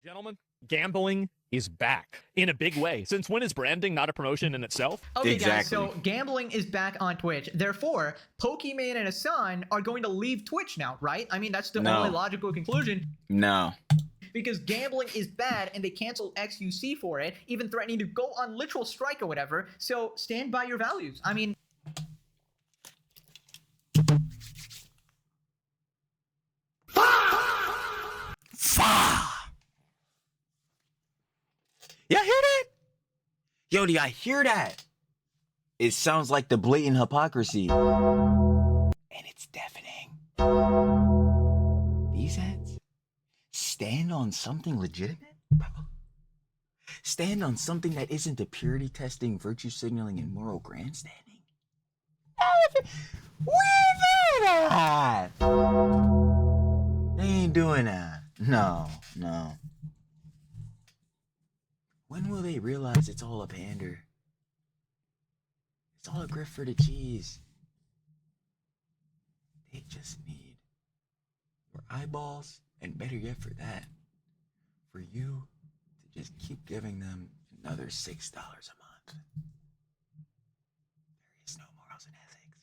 Gentlemen, gambling is back in a big way. Since when is branding not a promotion in itself? Okay, Exactly. guys, so gambling is back on Twitch. Therefore, Pokimane and his son are going to leave Twitch now, right? I mean, that's the only logical conclusion. No. Because gambling is bad and they canceled Xqc for it, even threatening to go on literal strike or whatever. So stand by your values. I mean... Y'all hear that? Yo, do y'all hear that? It sounds like the blatant hypocrisy. And it's deafening. These heads stand on something legitimate? Stand on something that isn't the purity testing, virtue signaling, and moral grandstanding? We know that! They ain't doing that. No. When will they realize it's all a pander? It's all a grift for the cheese. They just need your eyeballs, and better yet for that, for you to just keep giving them another $6 a month. There is no morals and ethics.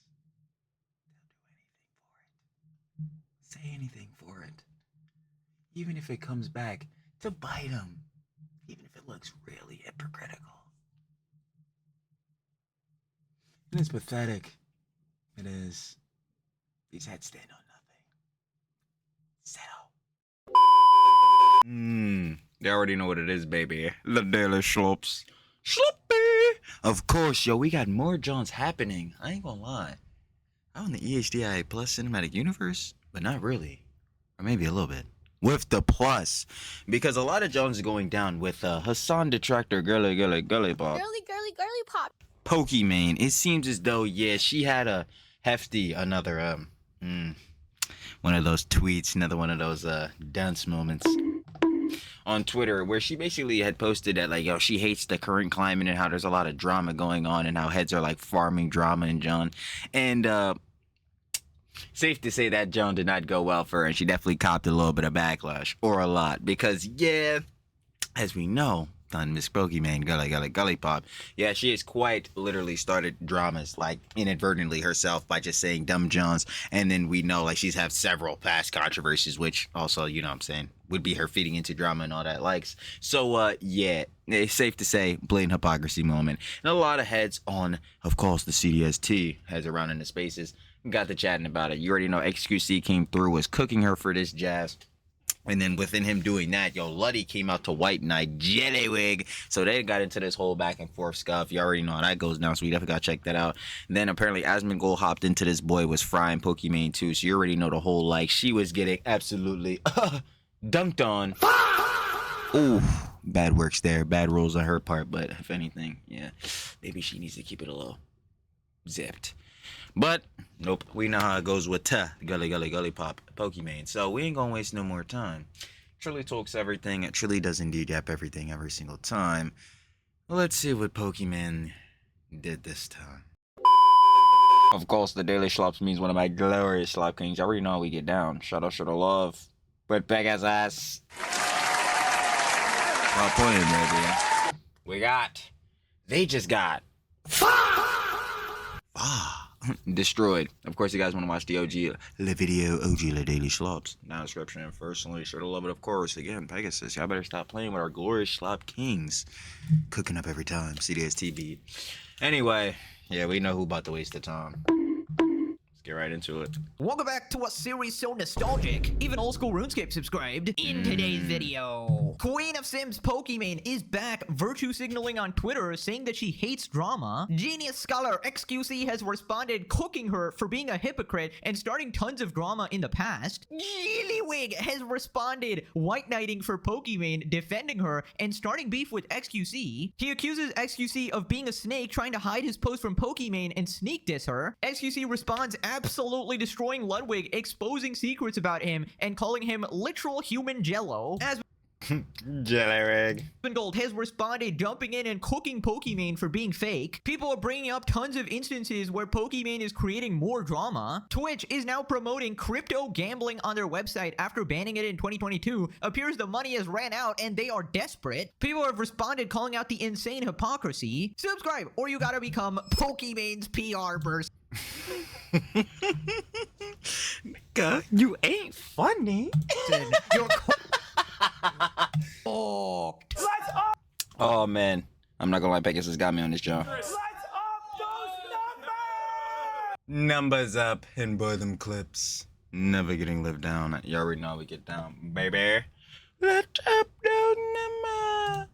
They'll do anything for it. Say anything for it. Even if it comes back to bite them. Even if it looks really hypocritical. And it's pathetic. It is. These heads stand on nothing. Settle. They already know what it is, baby. The Daily Slops. Sloppy! Of course, yo, we got more Johns happening. I ain't gonna lie. I'm in the EHDI Plus Cinematic Universe, but not really. Or maybe a little bit. With the plus, because a lot of Jones is going down with Hassan Detractor Girly Pop. Girly Pop. Pokimane. It seems as though, yeah, she had a hefty, another, one of those tweets, another one of those, dance moments on Twitter where she basically had posted that, like, yo, she hates the current climate and how there's a lot of drama going on and how heads are, like, farming drama in John. And, safe to say that Joan did not go well for her, and she definitely copped a little bit of backlash, or a lot, because, yeah, as we know, on Miss Pokimane, Gully Pop, yeah, she has quite literally started dramas, like, inadvertently herself by just saying dumb Johns, and then we know, like, she's had several past controversies, which also, you know what I'm saying, would be her feeding into drama and all that likes. So, yeah, it's safe to say, blatant hypocrisy moment. And a lot of heads on, of course, the CDST, heads around in the spaces, got to chatting about it. You already know Xqc came through, was cooking her for this jazz. And then within him doing that, yo, Luddy came out to White Knight, Jellywig. So they got into this whole back and forth stuff. You already know how that goes down, so we definitely got to check that out. And then apparently Asmongold hopped into this boy, was frying Pokimane too. So you already know the whole, like, she was getting absolutely dunked on. Ooh, bad works there. Bad rules on her part. But if anything, yeah, maybe she needs to keep it a little zipped. But nope, we know how it goes with Gully Pop Pokimane. So we ain't gonna waste no more time. Trilly talks everything. Trilly does indeed yap everything every single time. Let's see what Pokimane did this time. Of course, the Daily Slops means one of my glorious Slop Kings. I already know how we get down. Shoulda love. But back ass. Well playing, baby. We got. They just got. Destroyed. Of course, you guys want to watch the OG, the video OG La Daily Slops. Now description and personally, sure to love it, of course. Again, Pegasus, y'all better stop playing with our glorious Slop Kings. Cooking up every time, CDST beat. Anyway, yeah, we know who about to waste the time. Let's get right into it. Welcome back to a series so nostalgic, even old school RuneScape subscribed. In today's video, Queen of Sims Pokimane is back virtue signaling on Twitter, saying that she hates drama. Genius scholar Xqc has responded, cooking her for being a hypocrite and starting tons of drama in the past. Jellywig has responded, white knighting for Pokimane, defending her, and starting beef with Xqc. He accuses Xqc of being a snake, trying to hide his post from Pokimane and sneak diss her. Xqc responds, absolutely destroying Ludwig, exposing secrets about him, and calling him literal human jello. As Jelly Gold has responded jumping in and cooking Pokimane for being fake. People are bringing up tons of instances where Pokimane is creating more drama. Twitch is now promoting crypto gambling on their website after banning it in 2022. Appears the money has ran out and they are desperate. People have responded calling out the insane hypocrisy. Subscribe or you gotta become Pokimane's PR person. Nigga, you ain't funny. You're cooked. Oh man, I'm not gonna lie, Pegasus got me on this job. Numbers up and boy them clips. Never getting lived down. You already know how we get down, baby. Let up those numbers.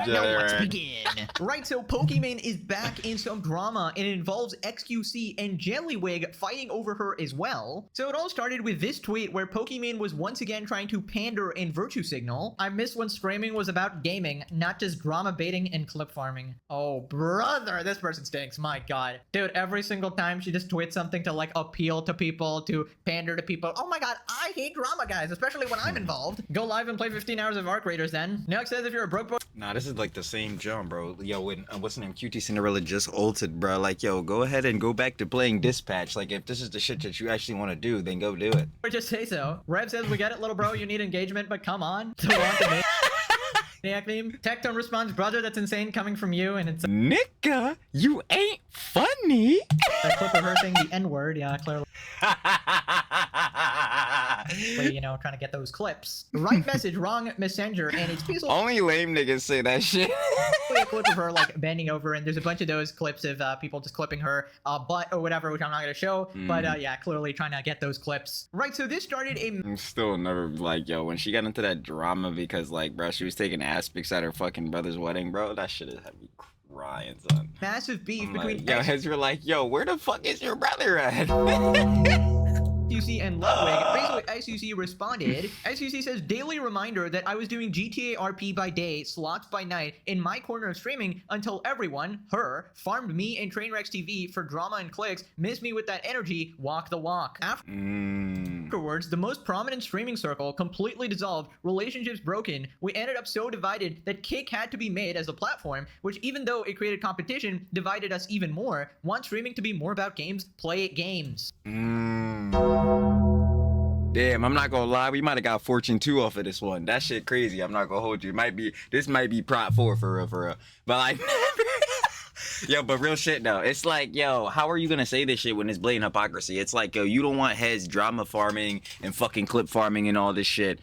Now let's begin. Right, so Pokimane is back in some drama, and it involves Xqc and Ludwig fighting over her as well. So it all started with this tweet where Pokimane was once again trying to pander and virtue signal. I miss when streaming was about gaming, not just drama baiting and clip farming. Oh, brother, this person stinks. My god. Dude, every single time she just tweets something to like appeal to people, to pander to people. Oh my god, I hate drama, guys, especially when I'm involved. Go live and play 15 hours of Arc Raiders then. Next says if you're a broke boy. Nah, this is like the same jump, bro. Yo, when what's her name? QT Cinderella just ulted, bro. Like, yo, go ahead and go back to playing Dispatch. Like, if this is the shit that you actually want to do, then go do it. Or just say so. Rev says, we get it, little bro, you need engagement, but come on. To want the maniac meme. Tectone responds, brother, that's insane coming from you, and it's Nigga, you ain't funny. a clip of her saying the N-word, yeah, clearly. You know, trying to get those clips. Right message, wrong messenger, and it's peaceful. Only lame niggas say that shit. A clip of her like bending over, and there's a bunch of those clips of people just clipping her butt or whatever, which I'm not gonna show. But yeah, clearly trying to get those clips. Right, so this started a I'm still never like, yo, when she got into that drama because like, bro, she was taking ass pics at her fucking brother's wedding, bro. That shit had me crying, son. massive beef I'm between like, yo, as you're like, yo, where the fuck is your brother at? Xqc and Ludwig. Basically, Xqc responded. Xqc says, daily reminder that I was doing GTA RP by day, slots by night, in my corner of streaming until everyone, her, farmed me and Trainwrecks TV for drama and clicks, missed me with that energy, walk the walk. Afterwards, the most prominent streaming circle completely dissolved, relationships broken. We ended up so divided that Kick had to be made as a platform, which even though it created competition, divided us even more. Want streaming to be more about games? Play games. Damn, I'm not gonna lie, we might have got Fortune 2 off of this one. That shit crazy. I'm not gonna hold you. This might be Prop 4 for real. But like, yo, but real shit though. It's like, yo, how are you gonna say this shit when it's blatant hypocrisy? It's like, yo, you don't want heads drama farming and fucking clip farming and all this shit.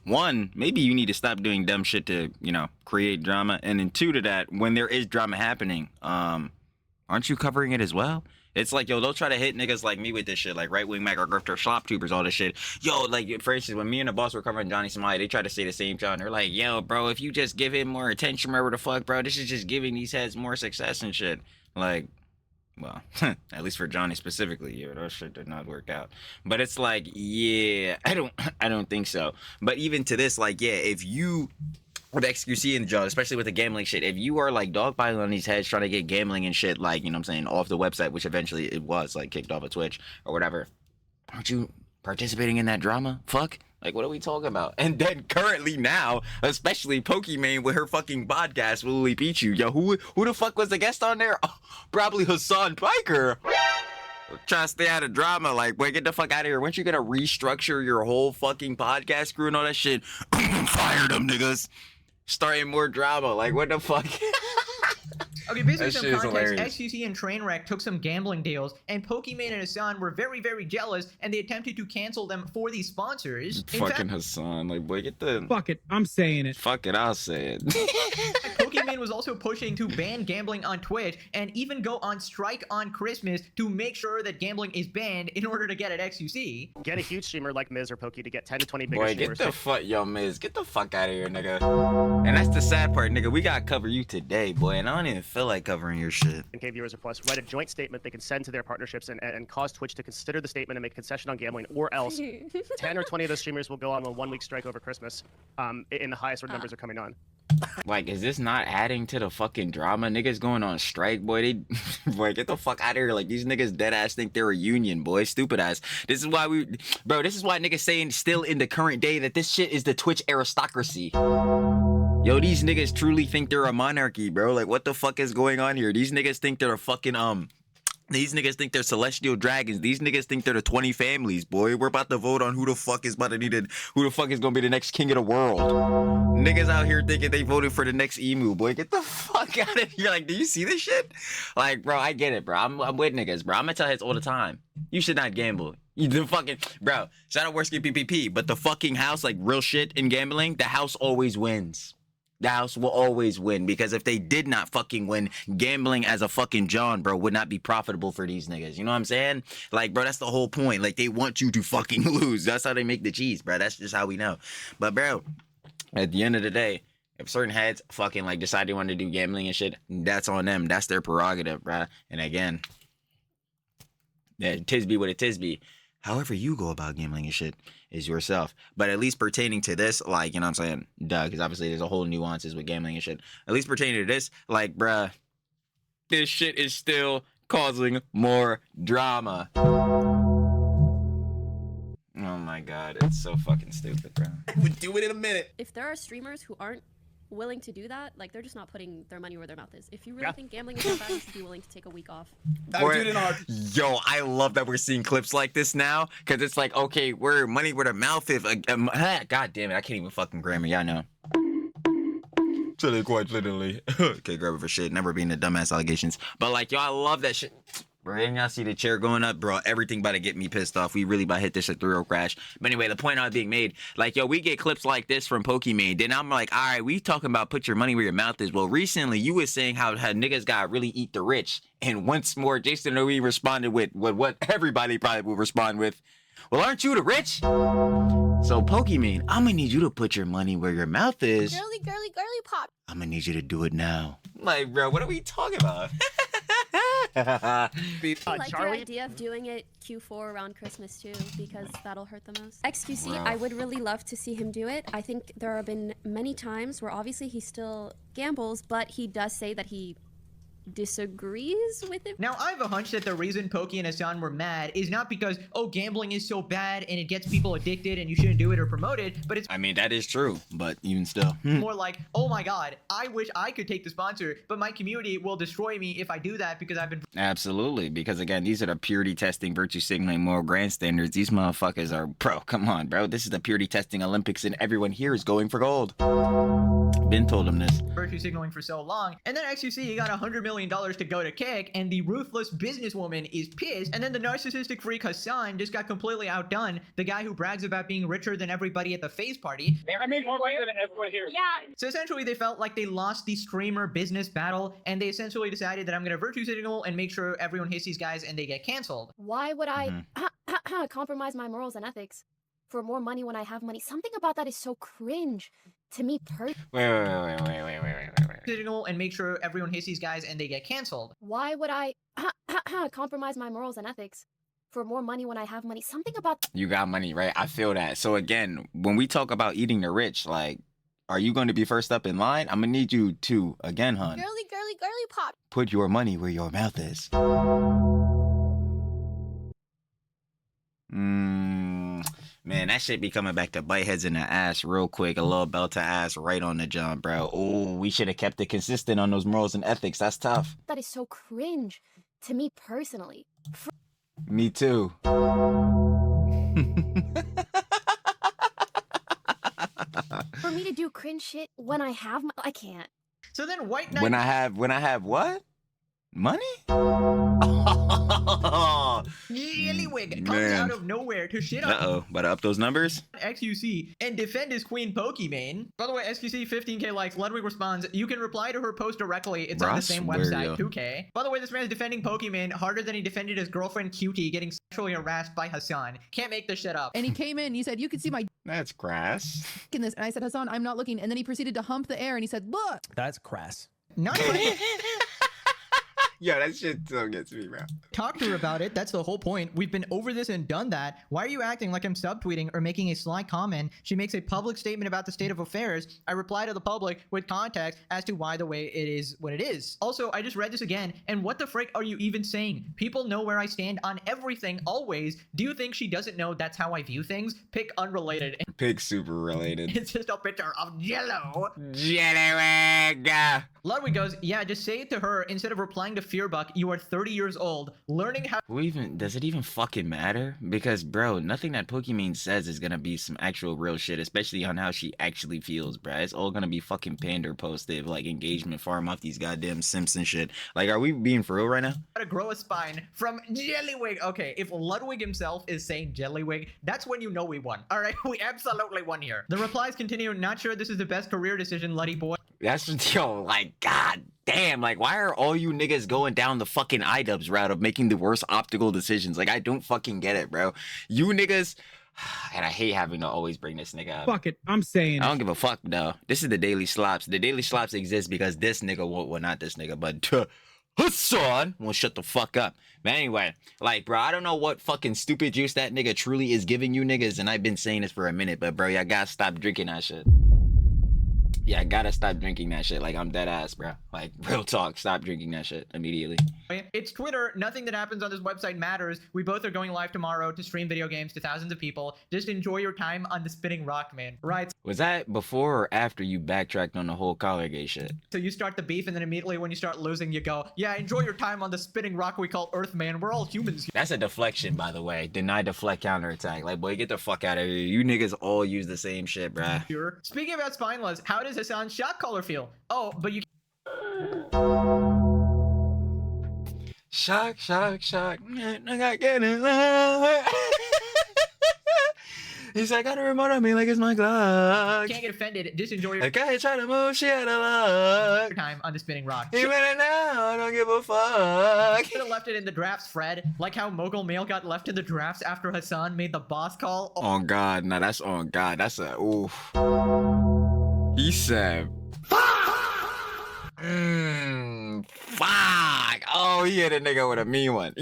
One, maybe you need to stop doing dumb shit to, you know, create drama. And then two to that, when there is drama happening, aren't you covering it as well? It's like, yo, they'll try to hit niggas like me with this shit, like right-wing macro grifter, slop tubers, all this shit. Yo, like, for instance, when me and the boss were covering Johnny Somali, they tried to say the same John. They're like, yo, bro, if you just give him more attention, whatever the fuck, bro, this is just giving these heads more success and shit. Like, well, at least for Johnny specifically, yeah, that shit did not work out. But it's like, yeah, I don't think so. But even to this, like, yeah, if you... with Xqc and John, especially with the gambling shit, if you are like dogpiling on these heads trying to get gambling and shit, like, you know what I'm saying, off the website, which eventually it was like kicked off of Twitch or whatever, aren't you participating in that drama? Fuck. Like, what are we talking about? And then currently now, especially Pokimane with her fucking podcast, Will We Beat You? Yo, who the fuck was the guest on there? Oh, probably Hassan Piker. Trying to stay out of drama. Like, boy, get the fuck out of here. Weren't you gonna restructure your whole fucking podcast crew and all that shit? Fire them niggas. Starting more drama. Like, what the fuck? Okay, basically That some shit is context, hilarious. Xqc and Trainwreck took some gambling deals, and Pokimane and Hassan were very, very jealous, and they attempted to cancel them for these sponsors. In Fucking fact, Hassan. Like, boy, get the... Fuck it, I'm saying it. Fuck it, I'll say it. Pokimane was also pushing to ban gambling on Twitch, and even go on strike on Christmas to make sure that gambling is banned in order to get at Xqc. Get a huge streamer like Miz or Poki to get 10 to 20 bigger Boy, streamers. get the fuck... Yo, Miz, get the fuck out of here, nigga. And that's the sad part, nigga. We gotta cover you today, boy, and I don't even feel like covering your shit. And viewers request write a joint statement they can send to their partnerships and cause Twitch to consider the statement and make concession on gambling, or else 10 or 20 of those streamers will go on a 1-week strike over Christmas. In the highest where numbers are coming on. Like, is this not adding to the fucking drama? Niggas going on strike, boy. They, boy, get the fuck out of here. Like, these niggas dead ass think they're a union, boy. Stupid ass. This is why this is why niggas saying still in the current day that this shit is the Twitch aristocracy. Yo, these niggas truly think they're a monarchy, bro. Like, what the fuck is going on here? These niggas think they're a fucking, these niggas think they're celestial dragons. These niggas think they're the 20 families, boy. We're about to vote on who the fuck is gonna be the next king of the world. Niggas out here thinking they voted for the next emu, boy. Get the fuck out of here. Like, do you see this shit? Like, bro, I get it, bro. I'm with niggas, bro. I'm gonna tell heads all the time. You should not gamble. You do fucking, bro. Shout out Worski PPP, but the fucking house, like real shit in gambling, the house always wins. The house will always win, because if they did not fucking win, gambling as a fucking John, bro, would not be profitable for these niggas. You know what I'm saying? Like, bro, that's the whole point. Like, they want you to fucking lose. That's how they make the cheese, bro. That's just how we know. But, bro, at the end of the day, if certain heads fucking, like, decide they want to do gambling and shit, that's on them. That's their prerogative, bro. And again, yeah, tis be what it tis be. However you go about gambling and shit is yourself. But at least pertaining to this, like, you know what I'm saying? Duh, because obviously there's a whole nuances with gambling and shit. At least pertaining to this, like, bruh, this shit is still causing more drama. Oh my god, it's so fucking stupid, bro. We'll do it in a minute. If there are streamers who aren't willing to do that, like, they're just not putting their money where their mouth is. If you really think gambling is so bad, you should be willing to take a week off. Yo, I love that we're seeing clips like this now, because it's like, okay, we're money where their mouth is. God damn it, I can't even fucking grammar. Y'all know. Quite literally. Okay, grab it for shit. Never being the dumbass allegations. But like, yo, I love that shit. Bro, and y'all see the chair going up, bro. Everything about to get me pissed off. We really about to hit this at 3-0 crash. But anyway, the point I was being made, like, yo, we get clips like this from Pokimane. Then I'm like, all right, we talking about put your money where your mouth is. Well, recently you was saying how niggas got really eat the rich. And once more, Jason Louis responded with what everybody probably will respond with. Well, aren't you the rich? So Pokimane, I'm gonna need you to put your money where your mouth is. Girly, girly, girly pop. I'm gonna need you to do it now. Like, bro, what are we talking about? I like your Charlie? idea of doing it Q4 around Christmas too, because that'll hurt the most. Xqc, Wow. I would really love to see him do it. I think there have been many times where obviously he still gambles, but he does say that he disagrees with it. Now, I have a hunch that the reason Poki and Hassan were mad is not because, oh, gambling is so bad and it gets people addicted and you shouldn't do it or promote it, but it's I mean, that is true, but even still. more like, oh my god, I wish I could take the sponsor, but my community will destroy me if I do that because I've been Absolutely, because again, these are the purity testing, virtue signaling, moral grand standards. These motherfuckers are, bro, come on, bro. This is the purity testing Olympics and everyone here is going for gold. Been told him this. virtue signaling for so long. And then XQC, he got $100 million to go to kick, and the ruthless businesswoman is pissed. And then the narcissistic freak Hassan just got completely outdone. The guy who brags about being richer than everybody at the face party. I made more money than everyone here. Yeah. So essentially, they felt like they lost the streamer business battle, and they essentially decided that I'm gonna virtue signal and make sure everyone hits these guys and they get canceled. Why would I compromise my morals and ethics for more money when I have money? Something about that is so cringe to me Wait. Signal and make sure everyone hits these guys and they get canceled. Why would I compromise my morals and ethics for more money when I have money? Something about You got money, right? I feel that. So again, when we talk about eating the rich, like, are you going to be first up in line? I'm gonna need you to, again, hun, girly, girly, girly pop. put your money where your mouth is. Man, that shit be coming back to bite heads in the ass real quick. A little belt to ass right on the jump, bro. Oh, we should have kept it consistent on those morals and ethics. That's tough. That is so cringe to me personally. Me too. For me to do cringe shit when I have I can't. So then White Knight When I have what? Money? Ludwig comes Man. out of nowhere to shit on Uh-oh, better up those numbers? XQC and defend his queen Pokimane. By the way, XQC 15k likes. Ludwig responds, you can reply to her post directly. It's Bro, on I the same swear, website, yo. 2k. By the way, this man is defending Pokimane harder than he defended his girlfriend Cutie getting sexually harassed by Hassan. Can't make this shit up. And he came in, he said, you can see my That's crass. dick in this. And I said, Hassan, I'm not looking. And then he proceeded to hump the air and he said, look. That's crass. Not even, Yo, that shit so gets me, bro. Talk to her about it. That's the whole point. We've been over this and done that. Why are you acting like I'm subtweeting or making a sly comment? She makes a public statement about the state of affairs. I reply to the public with context as to why the way it is what it is. Also, I just read this again, and what the frick are you even saying? People know where I stand on everything, always. Do you think she doesn't know that's how I view things? Pick unrelated. Pick super related. It's just a picture of Jello. Ludwig. Ludwig goes, yeah, just say it to her instead of replying to Fearbuck. You are 30 years old, learning how. Does it even fucking matter? Because, bro, nothing that Pokimane says is gonna be some actual real shit, especially on how she actually feels, bro. It's all gonna be fucking pander posted, like engagement farm off these goddamn Simpson shit. Like, are we being for real right now? To grow a spine from Jellywig. Okay, if Ludwig himself is saying Jellywig, that's when you know we won. All right, we absolutely won here. The replies continue. Not sure this is the best career decision, Luddy boy. That's yo, like, god damn, like, why are all you niggas going down the fucking iDubbbz route of making the worst optical decisions? Like, I don't fucking get it, bro. You niggas, and I hate having to always bring this nigga up. Fuck it, I'm saying I don't give a fuck, though. This is the Daily Slops. The Daily Slops exist because this nigga won't, well, not this nigga, but Hassan won't shut the fuck up. But anyway, like, bro, I don't know what fucking stupid juice that nigga truly is giving you niggas, and I've been saying this for a minute, but bro, y'all gotta stop drinking that shit. Yeah, I gotta stop drinking that shit. Like, I'm dead ass, bro. Like, real talk. Stop drinking that shit immediately. It's Twitter. Nothing that happens on this website matters. We both are going live tomorrow to stream video games to thousands of people. Just enjoy your time on the spinning rock, man. Right. Was that before or after you backtracked on the whole collar gay shit? So you start the beef, and then immediately when you start losing, you go, yeah, enjoy your time on the spinning rock we call Earth, man. We're all humans. That's a deflection, by the way. Deny deflect counterattack. Like, boy, get the fuck out of here. You niggas all use the same shit, bruh. Sure. Speaking about spineless, how does Hassan's shot caller feel? Oh, but you. Shock, shock, shock. I got getting He's like, got a remote on me like it's my Glock. Can't get offended. Just enjoy your Okay, try to move, she had a luck. time on the spinning rock. Even now, I don't give a fuck. Should have left it in the drafts, Fred. Like how Mogul Mail got left in the drafts after Hassan made the boss call. Oh. On God, no, that's on God. That's a oof. He said, fuck. Oh, he hit a nigga with a mean one.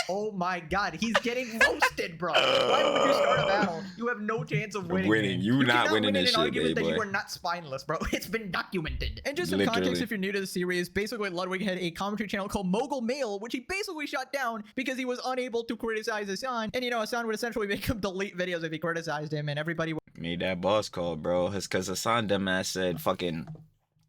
Oh my God, he's getting roasted, bro. Why would you start a battle? You have no chance of winning. Winning. You not cannot winning win this an shit, argument that boy. you are not spineless, bro. It's been documented. And just some Literally. context, if you're new to the series, basically Ludwig had a commentary channel called Mogul Mail, which he basically shut down because he was unable to criticize Hassan. And you know, Hassan would essentially make him delete videos if he criticized him, and everybody would Made that boss call, bro. It's because Hassan dumbass said fucking,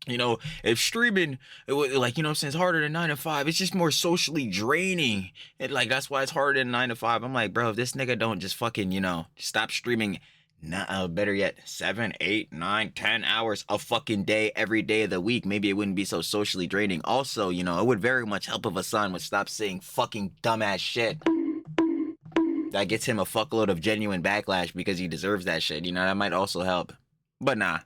you know, if streaming, like, you know what I'm saying, it's harder than 9 to 5. It's just more socially draining. And like, that's why it's harder than 9 to 5. I'm like, bro, if this nigga don't just fucking, you know, stop streaming, better yet, 7, 8, 9, 10 hours a fucking day, every day of the week, maybe it wouldn't be so socially draining. Also, you know, it would very much help if Hassan would stop saying fucking dumbass shit. That gets him a fuckload of genuine backlash because he deserves that shit. You know, that might also help. But nah,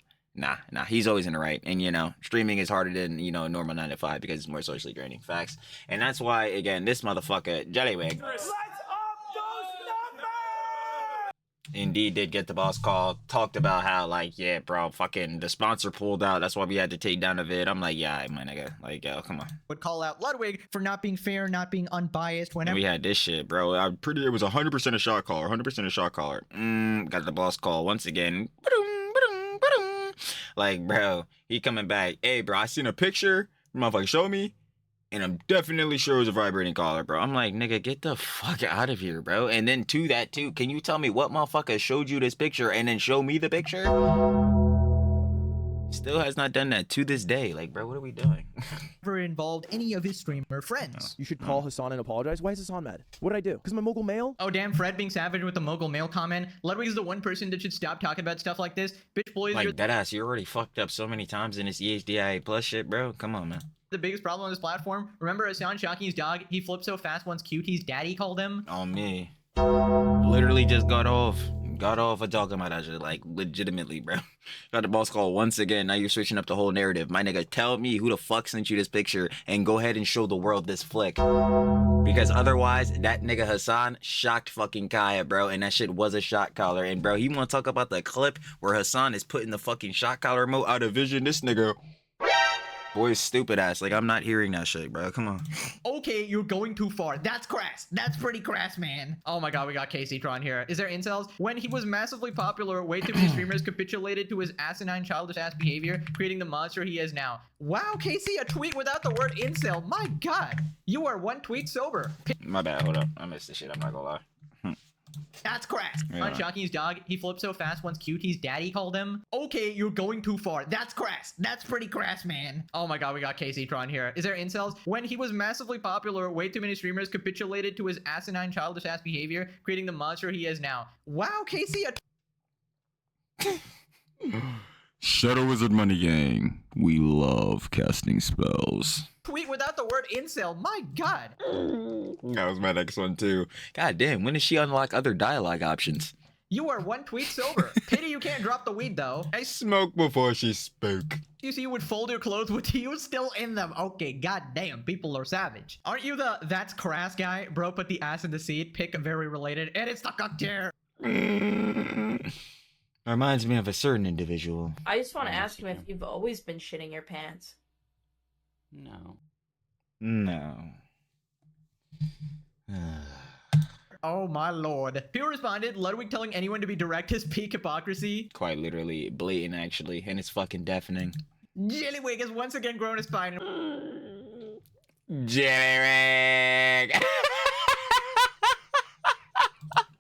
he's always in the right. And, you know, streaming is harder than, you know, a normal 9 to 5 because it's more socially draining. Facts. And that's why, again, this motherfucker, Jellywig, indeed did get the boss call, talked about how, like, yeah, bro, fucking the sponsor pulled out. That's why we had to take down the vid. I'm like, yeah, my nigga. Like, yo, come on. would call out Ludwig for not being fair, not being unbiased. Whenever We had this shit, bro. It was 100% a shot caller. 100% a shot caller. Got the boss call once again. Like, bro, he coming back. Hey, bro, I seen a picture. Motherfucker, show me. And I'm definitely sure it was a vibrating collar, bro. I'm like, nigga, get the fuck out of here, bro. And then to that, too, can you tell me what motherfucker showed you this picture and then show me the picture? Still has not done that to this day. Like, bro, what are we doing? Never involved any of his streamer friends. You should call Hassan and apologize. Why is Hassan mad? What did I do? Because I'm a mogul male? Oh, damn, Fred being savage with the Mogul Mail comment. Ludwig is the one person that should stop talking about stuff like this. Bitch boys, you're Like, deadass, you already fucked up so many times in this EHDIA plus shit, bro. Come on, man. the biggest problem on this platform. Remember Hassan Shaki's dog? He flipped so fast once Qt's daddy called him. On me. Literally just got off of talking about that shit, like, legitimately, bro. Got the boss call once again. Now you're switching up the whole narrative. My nigga, tell me who the fuck sent you this picture and go ahead and show the world this flick. Because otherwise, that nigga Hassan shocked fucking Kaya, bro. And that shit was a shot collar. And, bro, he want to talk about the clip where Hassan is putting the fucking shot collar remote out of vision. This nigga Boy's stupid ass. Like, I'm not hearing that shit, bro. Come on. Okay, you're going too far. That's crass. That's pretty crass, man. Oh my god, we got Xqc Tron here. Is there incels? When he was massively popular, way too many streamers capitulated to his asinine, childish ass behavior, creating the monster he is now. Wow, Casey, a tweet without the word incel. My god. You are one tweet sober. My bad. Hold up. I missed this shit. I'm not gonna lie. That's crass. Yeah. On Shocking's dog, he flipped so fast once QT's daddy called him. Okay, you're going too far. That's crass. That's pretty crass, man. Oh my god, we got Xqc Tron here. Is there incels? When he was massively popular, way too many streamers capitulated to his asinine, childish ass behavior, creating the monster he is now. Wow, Casey, Shadow Wizard Money Gang. We love casting spells. tweet without the word incel. My god. That was my next one too. God damn, when does she unlock other dialogue options? You are one tweet sober. Pity you can't drop the weed though. I smoked before she spoke. You see, you would fold your clothes with you still in them. Okay, goddamn, people are savage. Aren't you the that's crass guy? Bro, put the ass in the seat. Pick very related, and it's stuck up there. Reminds me of a certain individual. I just want to ask him if you've always been shitting your pants. No. No. Oh my lord. People responded, Ludwig telling anyone to be direct is peak hypocrisy. Quite literally, blatant actually, and it's fucking deafening. Jellywig has once again grown a spine. Jellywig!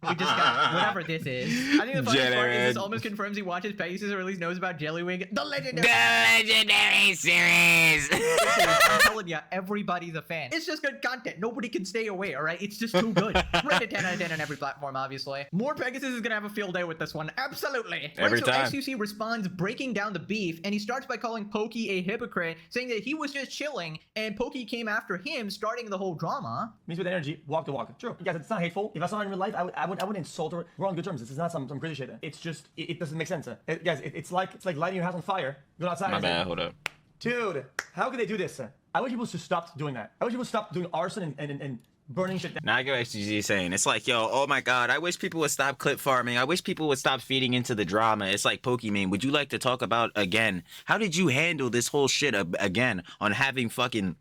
We just got whatever this is. I think the funniest part is this almost confirms he watches Pegasus or at least knows about Jellywig. The legendary series! I'm telling you, everybody's a fan. It's just good content. Nobody can stay away, alright? It's just too good. Rate it 10 out of 10 on every platform, obviously. More Pegasus is gonna have a field day with this one. Absolutely. Every time. So Xqc responds, breaking down the beef, and he starts by calling Poki a hypocrite, saying that he was just chilling, and Poki came after him, starting the whole drama. Means with energy, walk the walk. True. Guys, it's not hateful. If I saw her in real life, I would insult her. We're on good terms. This is not some crazy shit. It's just, it doesn't make sense. Guys, it's like lighting your house on fire. Go outside. My bad, hold up. Dude, how could they do this? I wish people to stop doing that. I wish people stop doing arson and burning shit down. Now I get what XGC saying. It's like, yo, oh my god, I wish people would stop clip farming. I wish people would stop feeding into the drama. It's like, Pokimane, would you like to talk about, again, how did you handle this whole shit again on having fucking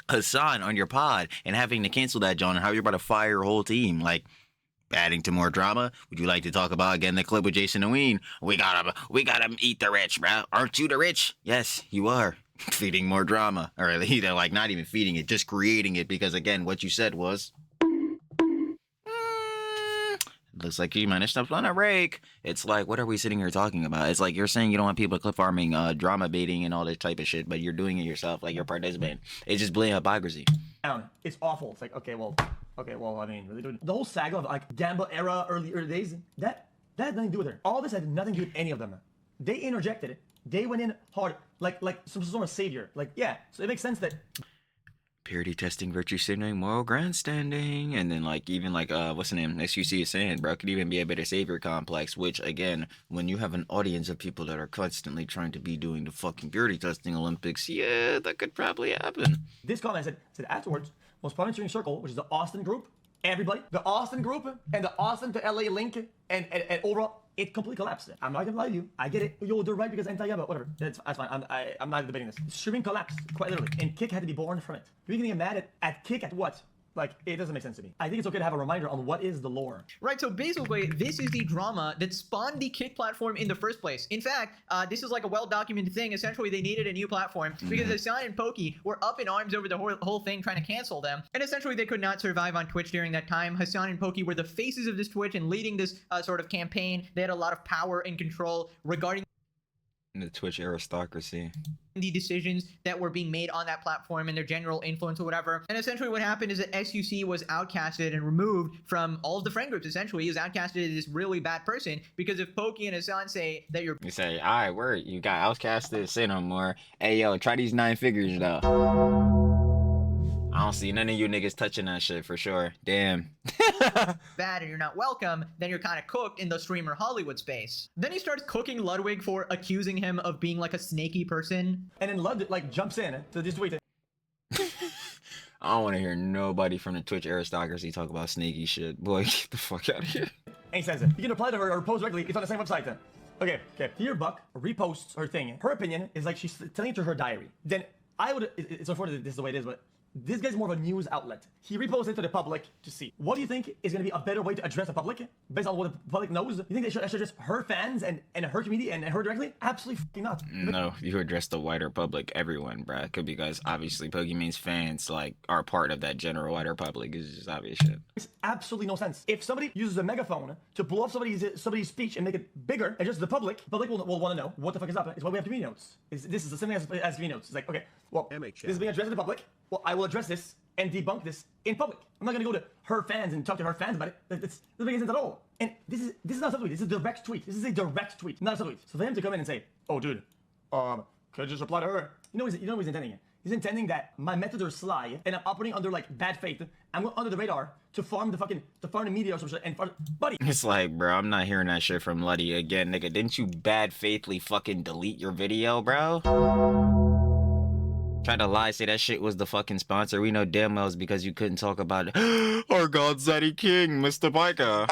Hassan on your pod and having to cancel that, John, and how you're about to fire your whole team? Like, adding to more drama. Would you like to talk about again the clip with Jason and Ween? We gotta eat the rich, bro. Aren't you the rich? Yes, you are. Feeding more drama, or either like not even feeding it, just creating it. Because again, what you said was, looks like you managed to on a rake. It's like, what are we sitting here talking about? It's like you're saying you don't want people clip farming, drama baiting, and all this type of shit, but you're doing it yourself, like you're participant. It's just blatant hypocrisy. It's awful. It's like, okay, well, I mean, really, dude. The whole saga of like Gamble era, early days, that had nothing to do with her. All this had nothing to do with any of them. They interjected it. They went in hard, like some sort of savior. Like, yeah, so it makes sense that Purity testing, virtue signaling, moral grandstanding, and then like even like what's the name? Xqc is saying, bro, could even be a better savior complex. Which again, when you have an audience of people that are constantly trying to be doing the fucking purity testing Olympics, yeah, that could probably happen. This comment said afterwards, most prominent circle, which is the Austin group, everybody, the Austin group and the Austin to LA link and overall, it completely collapsed. I'm not gonna lie to you. I get it. You'll do right because anti-Yaba, whatever. That's fine. I'm not debating this. Streaming collapsed, quite literally. And Kick had to be born from it. You're getting mad at Kick at what? Like, it doesn't make sense to me. I think it's okay to have a reminder on what is the lore. Right, so basically, this is the drama that spawned the Kick platform in the first place. In fact, this is like a well-documented thing. Essentially, they needed a new platform because Hassan and Poki were up in arms over the whole thing, trying to cancel them. And essentially, they could not survive on Twitch during that time. Hassan and Poki were the faces of this Twitch and leading this sort of campaign. They had a lot of power and control regarding The Twitch aristocracy. the decisions that were being made on that platform and their general influence or whatever. And essentially what happened is that Xqc was outcasted and removed from all of the friend groups. Essentially, he was outcasted as this really bad person because if Poki and Hassan say that you're... You say, all right, word, you got outcasted, say no more. Hey, yo, try these 9 figures, though. I don't see none of you niggas touching that shit for sure. Damn. bad and you're not welcome, then you're kind of cooked in the streamer Hollywood space. Then he starts cooking Ludwig for accusing him of being like a snaky person. And then Ludwig like jumps in to just wait. I don't want to hear nobody from the Twitch aristocracy talk about sneaky shit. Boy, get the fuck out of here. And he says it. You can reply to her or post directly. It's on the same website then. Okay. Here Buck reposts her thing. Her opinion is like she's telling it to her diary. Then I would. It's unfortunate this is the way it is, but this guy's more of a news outlet. He reposts it to the public to see. What do you think is going to be a better way to address the public based on what the public knows? You think they should address her fans and her community and her directly? Absolutely not. No, you address the wider public, everyone, bruh. Could because obviously Pokimane's fans like are part of that general wider public. It's just obvious shit. Makes absolutely no sense. If somebody uses a megaphone to blow up somebody's speech and make it bigger, and just the public will want to know what the fuck is up. It's why we have community notes. This is the same thing as community notes. It's like, okay, well, this is being addressed to the public. Well, I will address this and debunk this in public. I'm not gonna go to her fans and talk to her fans about it. This doesn't make sense at all. And this is not a subtweet. This is a direct tweet. This is a direct tweet, not a subtweet. So for him to come in and say, "Oh, dude, could I just reply to her?" You know what he's intending. He's intending that my methods are sly and I'm operating under like bad faith. I'm going under the radar to farm the media or some shit. And buddy, it's like, bro, I'm not hearing that shit from Luddy again, nigga. Didn't you bad faithfully fucking delete your video, bro? Try to lie, say that shit was the fucking sponsor. We know damn well it's because you couldn't talk about our God Zaddy King, Mr. Piker.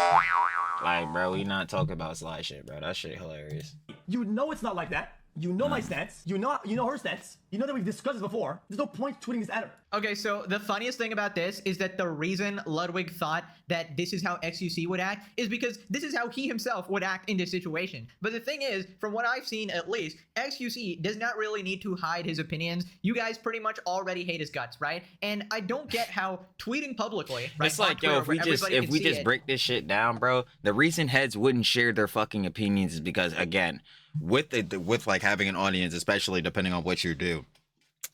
Like, bro, we not talking about sly shit, bro. That shit hilarious. You know it's not like that. You know my stance. You know her stance. You know that we've discussed this before. There's no point tweeting this at her. Okay, so the funniest thing about this is that the reason Ludwig thought that this is how Xqc would act is because this is how he himself would act in this situation. But the thing is, from what I've seen at least, Xqc does not really need to hide his opinions. You guys pretty much already hate his guts, right? And I don't get how tweeting publicly, right? It's like, yo, if we just break this shit down, bro, the reason heads wouldn't share their fucking opinions is because, again, with like having an audience, especially depending on what you do,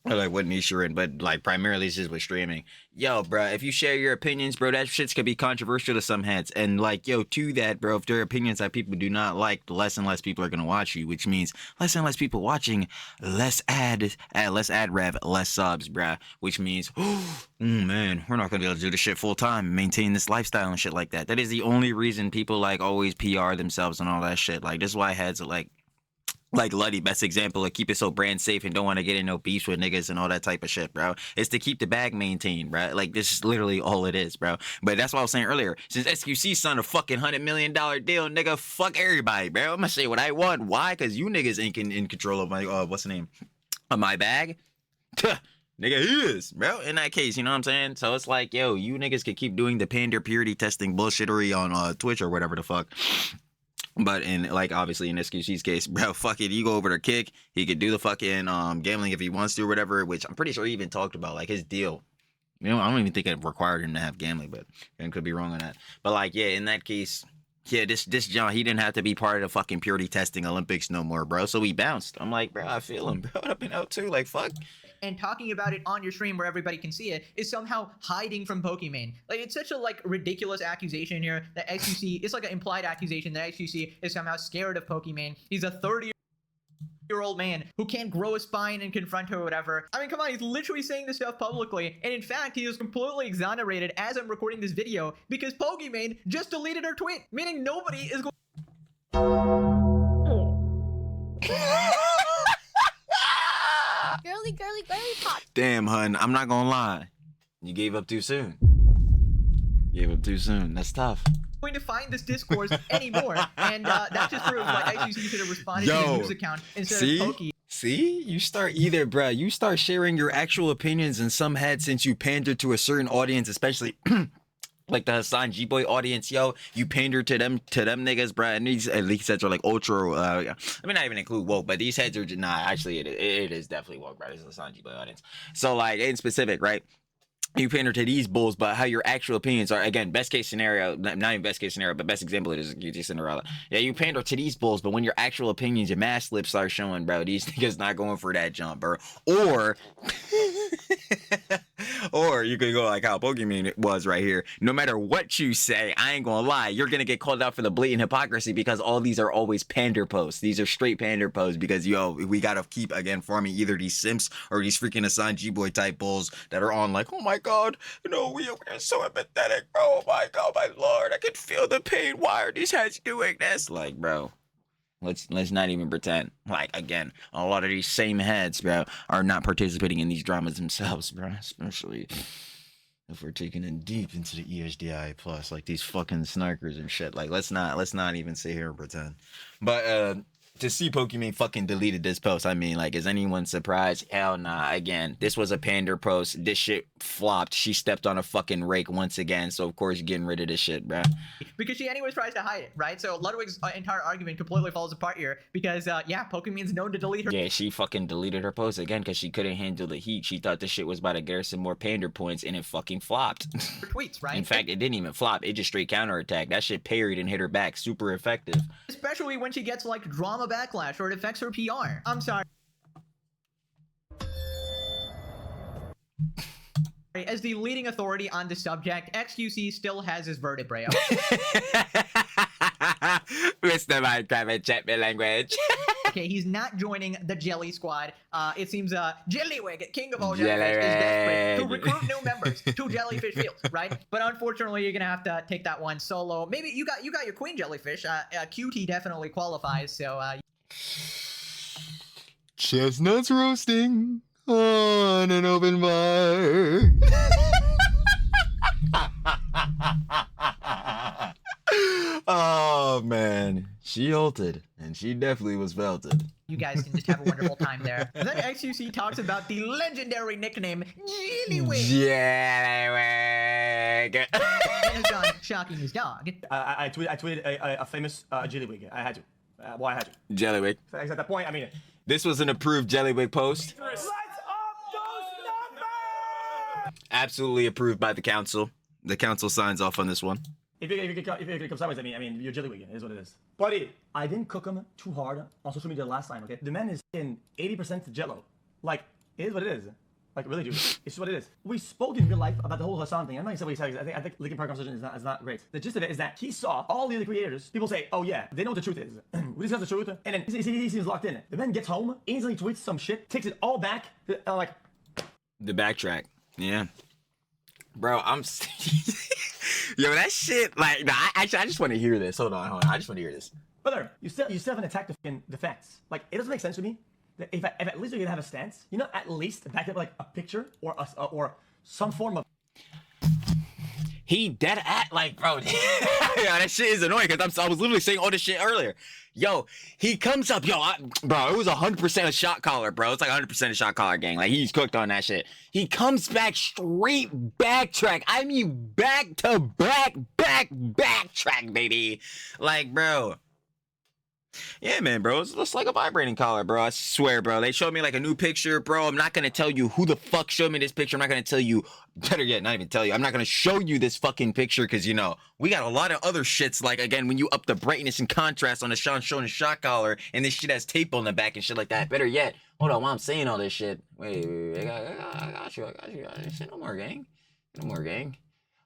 or like what niche you're in, but like primarily it's just with streaming. Yo, bro, if you share your opinions, bro, that shit's gonna be controversial to some heads. And like, yo, to that, bro, if there are opinions that people do not like, less and less people are gonna watch you, which means less and less people watching, less ad rev, less subs, bro. Which means, man, we're not gonna be able to do this shit full time, maintain this lifestyle and shit like that. That is the only reason people like always PR themselves and all that shit. Like, this is why heads are like Luddy, best example, like keep it so brand safe and don't want to get in no beefs with niggas and all that type of shit, bro. It's to keep the bag maintained, bro. Like, this is literally all it is, bro. But that's what I was saying earlier. Since Xqc signed a fucking $100 million deal, nigga, fuck everybody, bro. I'm gonna say what I want. Why? Because you niggas ain't in control of my, what's the name? Of my bag? Nigga, he is, bro. In that case, you know what I'm saying? So it's like, yo, you niggas could keep doing the pander purity testing bullshittery on Twitch or whatever the fuck. But in, like, obviously in Xqc's case, bro, fuck it, you go over to Kick, he could do the fucking gambling if he wants to or whatever, which I'm pretty sure he even talked about, like, his deal. You know, I don't even think it required him to have gambling, but I could be wrong on that. But like, yeah, in that case, yeah, this John, he didn't have to be part of the fucking purity testing Olympics no more, bro. So he bounced. I'm like, bro, I feel him, bro. I've been out too, like, fuck. And talking about it on your stream where everybody can see it is somehow hiding from Pokimane. Like, it's such a like ridiculous accusation here that Xqc, it's like an implied accusation that Xqc is somehow scared of Pokimane. He's a 30-year-old man who can't grow a spine and confront her or whatever. I mean, come on, he's literally saying this stuff publicly. And in fact, he was completely exonerated as I'm recording this video because Pokimane just deleted her tweet, meaning nobody is going Girly pop. Damn, hun, I'm not gonna lie. You gave up too soon. That's tough. to find this discourse anymore. And that just proves why Xqc should have responded to his news account instead of Poki. See, you start sharing your actual opinions in some head since you pander to a certain audience, especially like the Hassan G-Boy audience, yo. You pander to them niggas, bruh. And these heads are like ultra. I mean, not even include woke, but these heads are actually it is definitely woke, bruh. This is the Hassan G-Boy audience. So like in specific, right? You pander to these bulls, but how your actual opinions are, again, best case scenario, not even best case scenario, but best example is QT Cinderella. Yeah, you pander to these bulls, but when your actual opinions, your mask lips start showing, bro, these niggas not going for that jump, bro. Or you could go like how Pokimane was right here. No matter what you say, I ain't gonna lie, you're gonna get called out for the blatant hypocrisy because all these are always pander posts. These are straight pander posts because, yo, we gotta keep, again, farming either these simps or these freaking Hassan G-Boy type bulls that are on like, oh my God, you know, we are so empathetic, bro. Oh my God, my Lord, I can feel the pain. Why are these heads doing this? Like, bro, let's not even pretend. Like, again, a lot of these same heads, bro, are not participating in these dramas themselves, bro. Especially if we're taking it deep into the ESDI plus, like these fucking snarkers and shit. Like, let's not even sit here and pretend. But to see Pokimane fucking deleted this post, I mean, like, is anyone surprised? Hell nah. Again, this was a pander post. This shit flopped. She stepped on a fucking rake once again. So, of course, you're getting rid of this shit, bruh. Because she anyways tries to hide it, right? So Ludwig's entire argument completely falls apart here because, yeah, Pokimane's known to delete her. Yeah, she fucking deleted her post again because she couldn't handle the heat. She thought this shit was about to get her some more pander points, and it fucking flopped. Tweets, right? In fact, it didn't even flop. It just straight counterattacked. That shit parried and hit her back. Super effective. Especially when she gets, like, drama backlash or it affects her PR. I'm sorry. As the leading authority on the subject, Xqc still has his vertebrae. Mr. Minecraft, check my language. Okay, he's not joining the Jelly Squad. It seems Jellywig, king of all jellyfish, is desperate to recruit new members to Jellyfish Fields, right? But unfortunately, you're gonna have to take that one solo. Maybe you got your queen jellyfish. QT definitely qualifies. So. Chestnuts roasting on an open fire. Oh man, she ulted, and she definitely was belted. You guys can just have a wonderful time there. And then Xqc talks about the legendary nickname Jellywig. Jellywig. And is done shocking his dog. I tweeted a famous Jellywig. I had to. Well, I had to. Jellywig. At that point, I mean, This was an approved Jellywig post. let's up those numbers! Absolutely approved by the council. The council signs off on this one. If you come sideways, I mean, you're Jellywig. It is what it is. Buddy, I didn't cook him too hard on social media last time, okay? The man is in 80% Jello. Like, it is what it is. Like, really, dude. It's just what it is. We spoke in real life about the whole Hassan thing. I'm not gonna say what he said. I think linking part conversation is not great. The gist of it is that he saw all the other creators. People say, oh yeah, they know what the truth is. We discuss the truth, and then he seems locked in. The man gets home, instantly tweets some shit, takes it all back, like... The backtrack. Yeah. Bro, I'm... Yo, that shit, like, nah, I just want to hear this. Hold on. I just want to hear this. Brother, you still haven't attacked the facts. Like, it doesn't make sense to me that if at least you're gonna have a stance, you know, at least back up like a picture or some form of... He dead at, like, bro, yeah, that shit is annoying because I was literally saying all this shit earlier. Yo, he comes up, bro, it was 100% a shot caller, bro. It's like 100% a shot caller gang. Like, he's cooked on that shit. He comes back straight backtrack. I mean, back to backtrack, baby. Like, bro. Yeah, man, bro. It looks like a vibrating collar, bro. I swear, bro. They showed me like a new picture, bro. I'm not gonna tell you who the fuck showed me this picture. I'm not gonna tell you. Better yet, not even tell you. I'm not gonna show you this fucking picture because, you know, we got a lot of other shits. Like, again, when you up the brightness and contrast on the showing shot collar, and this shit has tape on the back and shit like that. Better yet, hold on, while I'm saying all this shit. Wait. I got you. No more, gang. No more, gang.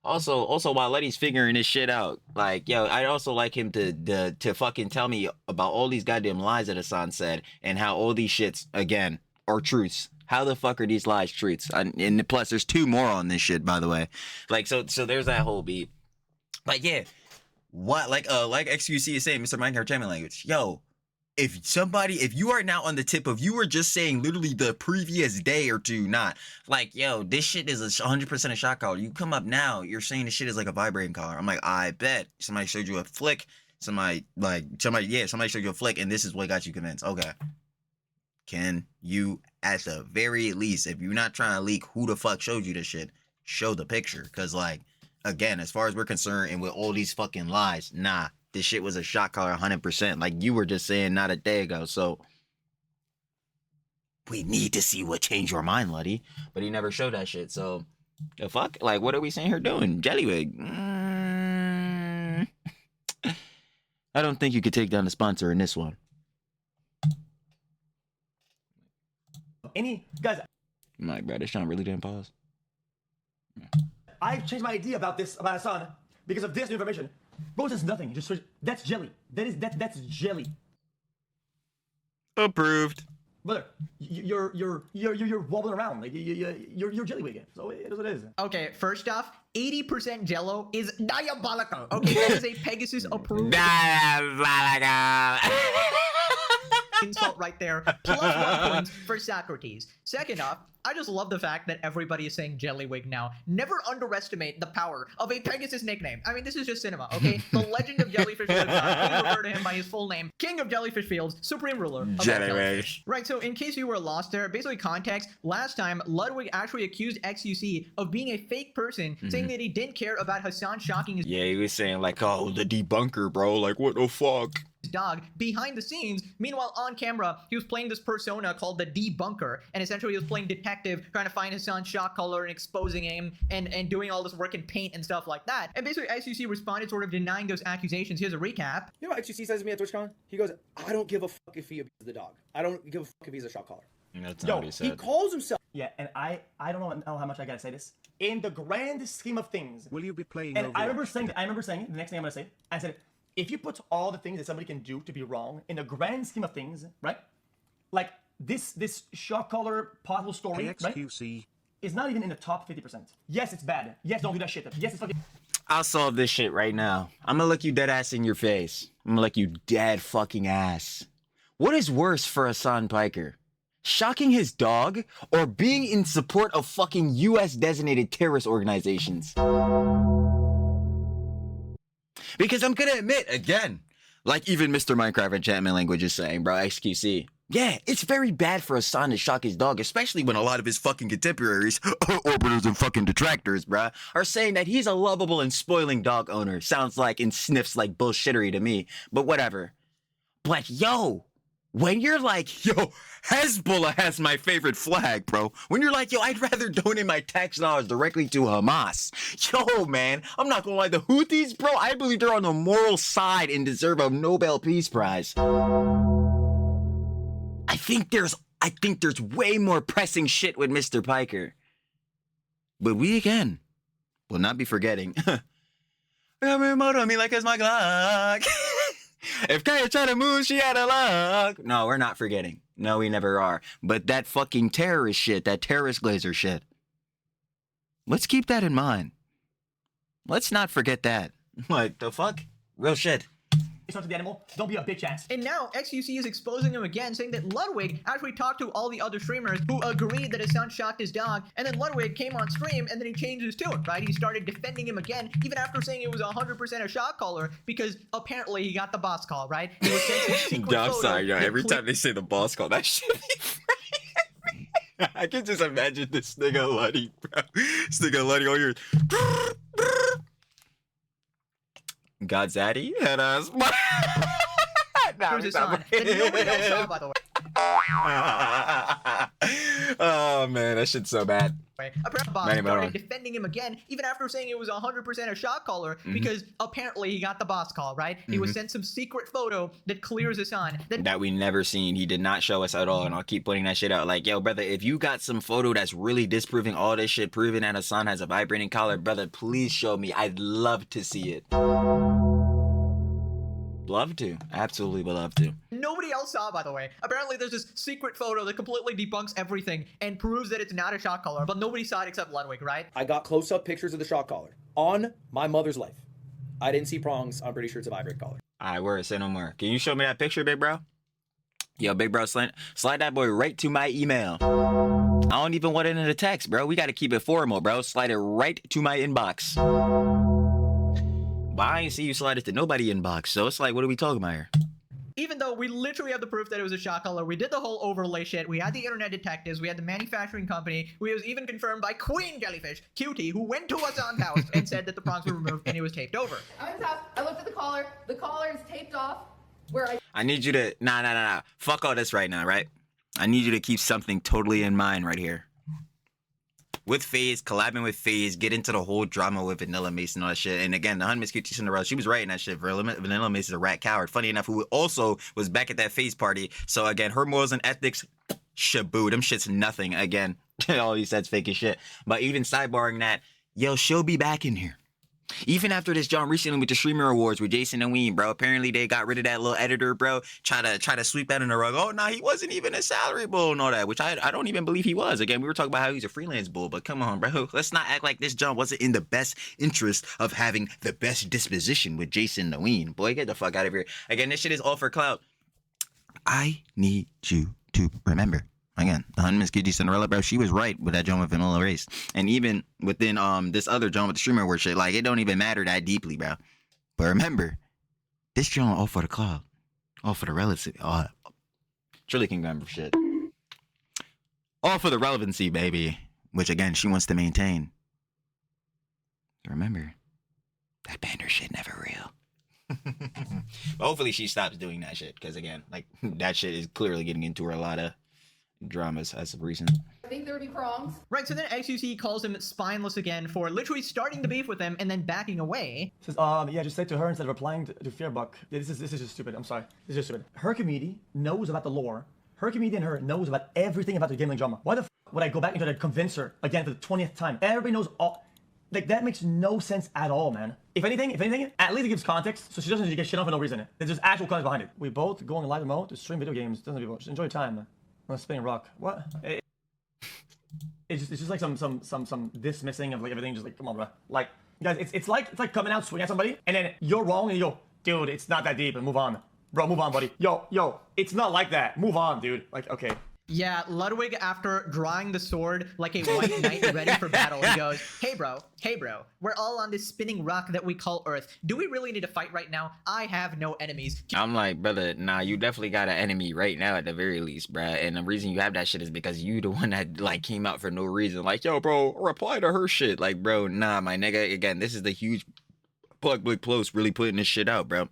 Also, while Letty's figuring this shit out, like, yo, I'd also like him to fucking tell me about all these goddamn lies that Hassan said and how all these shits, again, are truths. How the fuck are these lies truths? And plus, there's 2 more on this shit, by the way. Like, so there's that whole beat. Like, yeah, what, like Xqc is saying, Mr. Minecraft Champion language, yo. If you are now on the tip of, you were just saying literally the previous day or two, not like, yo, this shit is 100% a shot collar. You come up now, you're saying this shit is like a vibrating collar. I'm like, I bet somebody showed you a flick. Somebody showed you a flick, and this is what got you convinced. Okay. Can you, at the very least, if you're not trying to leak who the fuck showed you this shit, show the picture? Because, like, again, as far as we're concerned, and with all these fucking lies, nah. This shit was a shot caller 100%. Like you were just saying not a day ago. So we need to see what changed your mind, Luddy. But he never showed that shit. So the fuck? Like, what are we saying her doing? Jellywig. I don't think you could take down the sponsor in this one. Guys, My bro, this Sean really didn't pause. I've changed my idea about Hassan because of this new information. Bro says nothing. Just that's jelly. That's jelly. Approved. Brother, you're wobbling around like you're Jellywig. So it is what it is. Okay, first off, 80% Jello is diabolical. Okay, that is a Pegasus approved Diabolical. insult quote right there. Plus 1 point for Socrates. Second off, I just love the fact that everybody is saying Jellywig now. Never underestimate the power of a Pegasus nickname. I mean, this is just cinema, okay? The legend of Jellyfish lives on. Please refer to him by his full name. King of Jellyfish Fields, Supreme Ruler of all Jellyfish. Right, so in case you were lost there, basically context, last time, Ludwig actually accused Xqc of being a fake person, saying that he didn't care about Hassan shocking his Yeah, he was saying like, oh, the debunker, bro. Like, what the fuck? dog behind the scenes. Meanwhile, on camera, he was playing this persona called the Debunker, and essentially he was playing detective, trying to find Hassan's shot color and exposing him and doing all this work in paint and stuff like that. And basically, Xqc responded sort of denying those accusations. Here's a recap. You know what Xqc says to me at TwitchCon? He goes, I don't give a fuck if he abuses the dog. I don't give a fuck if he's a shot caller. That's not what he said. He calls himself. Yeah, and I don't know how much I gotta say this. In the grand scheme of things, Will you be playing and Overwatch? I remember saying the next thing I'm gonna say, I said, if you put all the things that somebody can do to be wrong in the grand scheme of things, right? Like this shot caller possible story, right? Xqc. Is not even in the top 50%. Yes, it's bad. Yes, don't do that shit. Yes, it's fucking. I'll solve this shit right now. I'm gonna look you dead ass in your face. I'm gonna look you dead fucking ass. What is worse for Hassan Piker? Shocking his dog or being in support of fucking US designated terrorist organizations? Because I'm gonna admit, again, like even Mr. Minecraft Enchantment Language is saying, bro, XQC. Yeah, it's very bad for Hassan to shock his dog, especially when a lot of his fucking contemporaries, orbiters and fucking detractors, bruh, are saying that he's a lovable and spoiling dog owner. Sounds like and sniffs like bullshittery to me, but whatever. But yo, when you're like, yo, Hezbollah has my favorite flag, bro. When you're like, yo, I'd rather donate my tax dollars directly to Hamas. Yo, man, I'm not gonna lie, the Houthis, bro, I believe they're on the moral side and deserve a Nobel Peace Prize. I think there's way more pressing shit with Mr. Piker. But we, again, will not be forgetting. I mean, like it's my Glock. If Kaya tried to move, she had a luck. No, we're not forgetting. No, we never are. But that fucking terrorist shit, that terrorist glazer shit. Let's keep that in mind. Let's not forget that. What the fuck? Real shit. It's not to the animal. Don't be a bitch ass. And now Xqc is exposing him again, saying that Ludwig actually talked to all the other streamers who agreed that his son shocked his dog, and then Ludwig came on stream and then he changed his tune, right? He started defending him again, even after saying it was 100% a shot caller, because apparently he got the boss call, right? He was sent some secret I'm photo sorry, yo. that Every time they say the boss call, that shit be I can just imagine this nigga Luddy, bro. This nigga Luddy all here. Godzaddy had us. Here's his son that nobody else saw, by the way. Oh man, that shit's so bad. Apparently, boss started defending him again, even after saying it was 100% a shot caller, because apparently he got the boss call, right? He was sent some secret photo that clears his son. That we never seen. He did not show us at all, and I'll keep putting that shit out. Like, yo, brother, if you got some photo that's really disproving all this shit, proving that Hassan has a vibrating collar, brother, please show me. I'd love to see it. Love to. Absolutely would love to. Nobody else saw, by the way. Apparently there's this secret photo that completely debunks everything and proves that it's not a shot caller, but nobody saw it except Ludwig, right? I got close-up pictures of the shot collar on my mother's life. I didn't see prongs. I'm pretty sure it's a vibrate collar. All right, word, say no more. Can you show me that picture, big bro? Yo, big bro, slide that boy right to my email. I don't even want it in the text, bro. We got to keep it formal, bro. Slide it right to my inbox. But I ain't see you slide it to nobody inbox, so it's like, what are we talking about here? Even though we literally have the proof that it was a shot caller, we did the whole overlay shit, we had the internet detectives, we had the manufacturing company, we was even confirmed by Queen Jellyfish, Cutie, who went to Hassan's house and said that the prongs were removed and it was taped over. I was out. I looked at the collar is taped off where I need you to, nah. Fuck all this right now, right? I need you to keep something totally in mind right here. With FaZe, collabing with FaZe, get into the whole drama with Vanilla Mace and all that shit. And again, the Miss Cutie Cinderella, she was writing that shit. Vanilla Mace is a rat coward. Funny enough, who also was back at that FaZe party. So again, her morals and ethics, shaboo. Them shit's nothing. Again, all he said's fake as shit. But even sidebarring that, yo, she'll be back in here. Even after this John recently with the Streamer Awards with Jason and Ween, bro. Apparently they got rid of that little editor, bro. Try to sweep that in the rug. Oh, nah, he wasn't even a salary bull and all that, which I don't even believe he was. Again, we were talking about how he's a freelance bull, but come on, bro. Let's not act like this John wasn't in the best interest of having the best disposition with Jason and Ween. Boy, get the fuck out of here. Again, this shit is all for clout. I need you to remember. Again, the Miss Kitty Cinderella, bro, she was right with that joint with Vanilla Race. And even within this other joint with the streamer where shit, like, it don't even matter that deeply, bro. But remember, this joint all for the cloud. All for the relative. Trilly can remember shit. All for the relevancy, baby. Which, again, she wants to maintain. Remember, that banner shit never real. But hopefully she stops doing that shit. Because, again, like, that shit is clearly getting into her a lot of dramas as of recent. I think there would be prongs. Right, so then Xqc calls him spineless again for literally starting the beef with him and then backing away. Says, yeah, just say to her instead of replying to Fearbuck. This is just stupid. I'm sorry. This is just stupid. Her community knows about the lore. Her community and her knows about everything about the gambling drama. Why the would I go back and try to convince her again for the 20th time? Everybody knows all. Like, that makes no sense at all, man. If anything, at least it gives context, so she doesn't get shit on for no reason. There's just actual context behind it. We both going live mode to stream video games. Doesn't people just enjoy your time? Let's spinning rock. What? It's just like some dismissing of like everything. Just like, come on, bro. Like, guys, it's like coming out swinging at somebody, and then you're wrong, and you go, dude, it's not that deep, and move on, bro. Move on, buddy. Yo, it's not like that. Move on, dude. Like, okay. Yeah, Ludwig, after drawing the sword like a white knight ready for battle, he goes, hey bro, we're all on this spinning rock that we call Earth. Do we really need to fight right now? I have no enemies. I'm like, brother, nah, you definitely got an enemy right now at the very least, bruh. And the reason you have that shit is because you the one that, like, came out for no reason. Like, yo, bro, reply to her shit. Like, bro, nah, my nigga, again, this is the huge public post really putting this shit out, bro.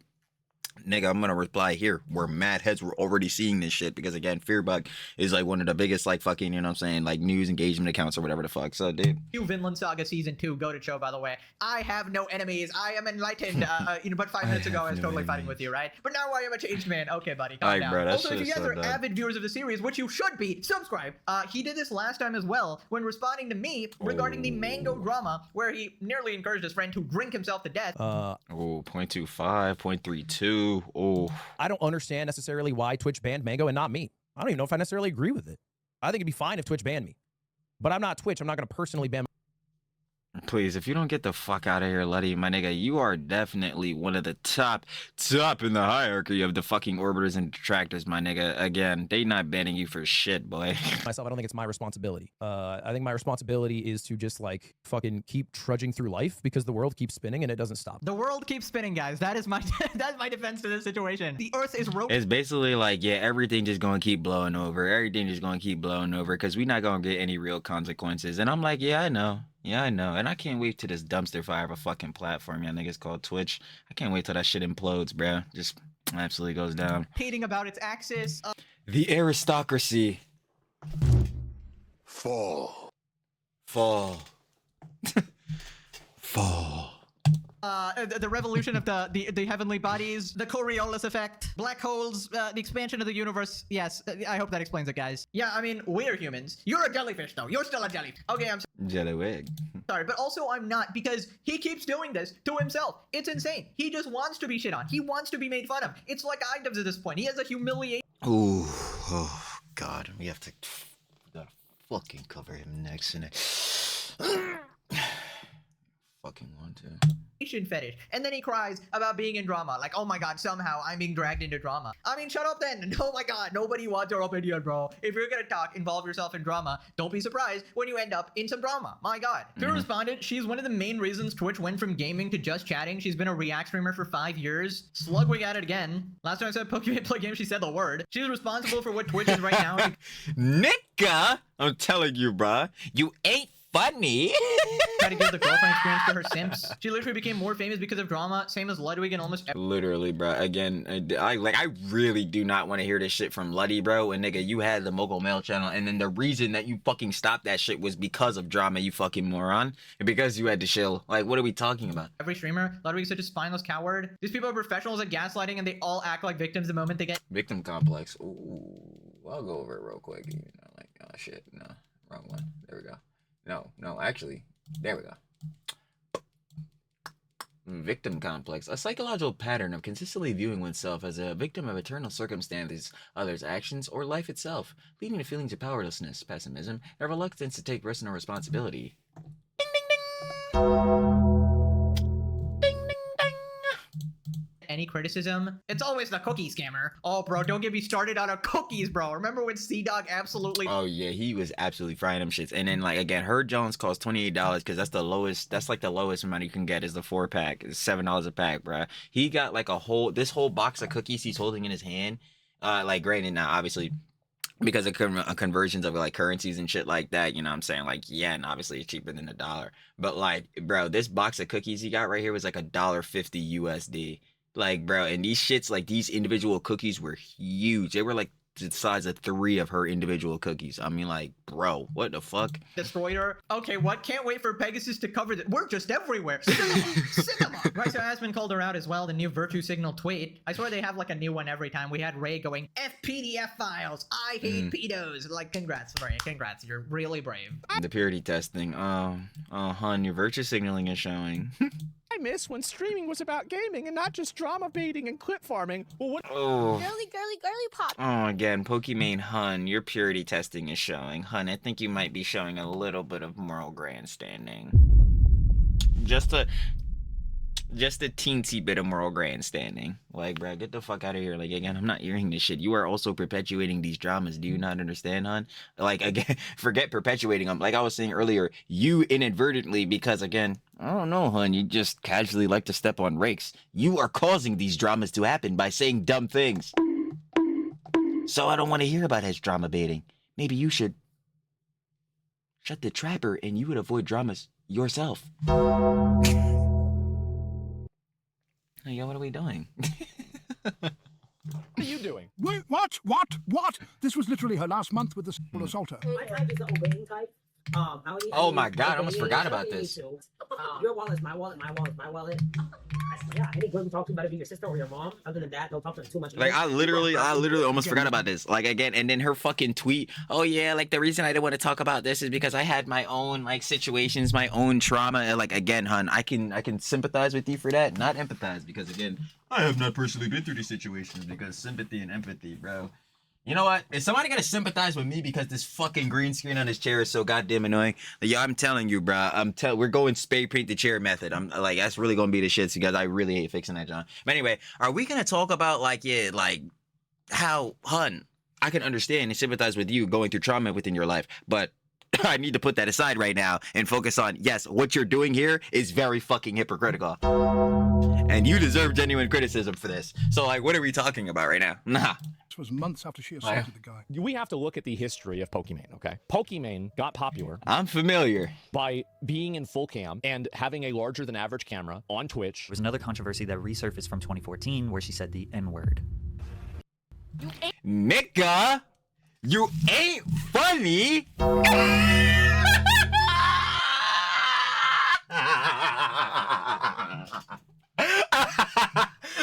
Nigga, I'm gonna reply here. Where mad heads were already seeing this shit because, again, Fearbug is like one of the biggest, like, fucking, you know what I'm saying, like, news engagement accounts or whatever the fuck. So, dude. Vinland Saga Season 2 go to show, by the way. I have no enemies. I am enlightened. But 5 minutes ago I was totally fighting with you, right? But now I am a changed man. Okay, buddy, calm down. Bro, also, if you guys are avid viewers of the series, which you should be, subscribe. He did this last time as well when responding to me regarding the mango drama where he nearly encouraged his friend to drink himself to death. 0.25, 0.32. Oh. I don't understand necessarily why Twitch banned Mango and not me. I don't even know if I necessarily agree with it. I think it'd be fine if Twitch banned me. But I'm not Twitch. I'm not going to personally ban. Please, if you don't get the fuck out of here, Luddy, my nigga, you are definitely one of the top in the hierarchy of the fucking orbiters and detractors, my nigga. Again, they not banning you for shit, boy. Myself, I don't think it's my responsibility. I think my responsibility is to just, like, fucking keep trudging through life because the world keeps spinning and it doesn't stop. The world keeps spinning, guys. That is my that's my defense to this situation. The Earth is rotating. It's basically like, yeah, everything just gonna keep blowing over. Everything just gonna keep blowing over because we not gonna get any real consequences. And I'm like, yeah, I know. Yeah, I know. And I can't wait till this dumpster fire of a fucking platform, y'all niggas called Twitch. I can't wait till that shit implodes, bro. Just absolutely goes down. Repeating about its axis. The aristocracy. Fall. Fall. Fall. The revolution of the heavenly bodies, the Coriolis effect, black holes, the expansion of the universe. Yes, I hope that explains it, guys. Yeah, I mean, we're humans. You're a jellyfish, though. You're still a jellyfish. Okay, I'm Jellywick. sorry, but also I'm not because he keeps doing this to himself. It's insane. He just wants to be shit on. He wants to be made fun of. It's like items at this point. He has a humiliation. Ooh, oh, God. We have to gotta fucking cover him next in it. Fucking want to. Fetish, and then he cries about being in drama, like, oh my god, somehow I'm being dragged into drama. I mean, shut up then. Oh my god, nobody wants your opinion, bro. If you're gonna involve yourself in drama, don't be surprised when you end up in some drama. My god. To responded, she's one of the main reasons Twitch went from gaming to just chatting. She's been a React streamer for 5 years. Slugwig at it again. Last time I said Pokimane play game, she said the word. She's responsible for what Twitch is right now. Nika, I'm telling you, bruh, you ain't funny. Try to give the girlfriend experience to her simps. She literally became more famous because of drama, same as Ludwig and almost literally, bro. Again, I really do not want to hear this shit from Luddy, bro. And nigga, you had the Mogul Mail channel, and then the reason that you fucking stopped that shit was because of drama, you fucking moron. And because you had to chill. Like, what are we talking about? Every streamer, Ludwig is such a spineless coward. These people are professionals at gaslighting, and they all act like victims the moment they get victim complex. Ooh, I'll go over it real quick. You know, like, oh shit, no, wrong one. There we go. No, actually, there we go. Victim complex, a psychological pattern of consistently viewing oneself as a victim of eternal circumstances, others' actions, or life itself, leading to feelings of powerlessness, pessimism, and reluctance to take personal responsibility. Ding, ding, ding! Ding, ding, ding! any criticism, it's always the cookie scammer. Oh, bro, don't get me started on cookies, bro. Remember when C-Dog absolutely... Oh yeah, he was absolutely frying them shits. And then like again, Herb Jones costs $28 because that's the lowest. That's like the lowest amount you can get is the 4-pack. It's $7 a pack, bruh. He got like this whole box of cookies he's holding in his hand. Like granted now, obviously, because of conversions of like currencies and shit like that, you know what I'm saying? Like, yeah, and obviously it's cheaper than $1. But like, bro, this box of cookies he got right here was like $1.50 USD. Like, bro, and these shits, like these individual cookies were huge. They were like the size of 3 of her individual cookies. I mean, like, bro, what the fuck? Destroyed her. Okay, what? Can't wait for Pegasus to cover that. We're just everywhere. Cinema. Right, so has been called her out as well, the new Virtue Signal tweet. I swear they have like a new one every time. We had Ray going, FPDF files. I hate pedos. Like, congrats, Ray. Congrats. You're really brave. The purity testing. Oh, hun, your virtue signaling is showing. I miss when streaming was about gaming and not just drama baiting and clip farming. Well, what? Oh. Girly pop. Oh, again, Pokimane, hun, your purity testing is showing. Hun, I think you might be showing a little bit of moral grandstanding. Just a teensy bit of moral grandstanding. Like, bro, get the fuck out of here. Like, again, I'm not hearing this shit. You are also perpetuating these dramas. Do you not understand, hon? Like, again, forget perpetuating them. Like I was saying earlier, you inadvertently, because, again, I don't know, hon, you just casually like to step on rakes. You are causing these dramas to happen by saying dumb things. So I don't want to hear about his drama baiting. Maybe you should shut the trapper and you would avoid dramas yourself. Hey, yo, what are we doing? What are you doing? Wait, what? This was literally her last month with the sexual assaulter. My type is the obeying type. Oh my god, I almost forgot about this. Your wallet is my wallet, my wallet is my wallet. Yeah, any girl you talk to better be your sister or your mom. Other than that, don't talk to them too much. Like, I literally almost forgot about this. Like, again, and then her fucking tweet, oh yeah, like, the reason I didn't want to talk about this is because I had my own, like, situations, my own trauma. And, like, again, hun, I can sympathize with you for that, not empathize, because, again, I have not personally been through these situations, because sympathy and empathy, bro. You know what? Is somebody gonna sympathize with me because this fucking green screen on this chair is so goddamn annoying? Like, yo, I'm telling you, bro. We're going spray paint the chair method. I'm like, that's really gonna be the shits because I really hate fixing that, John. But anyway, are we gonna talk about like, yeah, like how, hun, I can understand and sympathize with you going through trauma within your life, but I need to put that aside right now and focus on, yes, what you're doing here is very fucking hypocritical. And you deserve genuine criticism for this. So, like, what are we talking about right now? Nah. This was months after she assaulted the guy. We have to look at the history of Pokimane, okay? Pokimane got popular. I'm familiar. By being in full cam and having a larger than average camera on Twitch. There was another controversy that resurfaced from 2014 where she said the N-word. Nika, you ain't funny.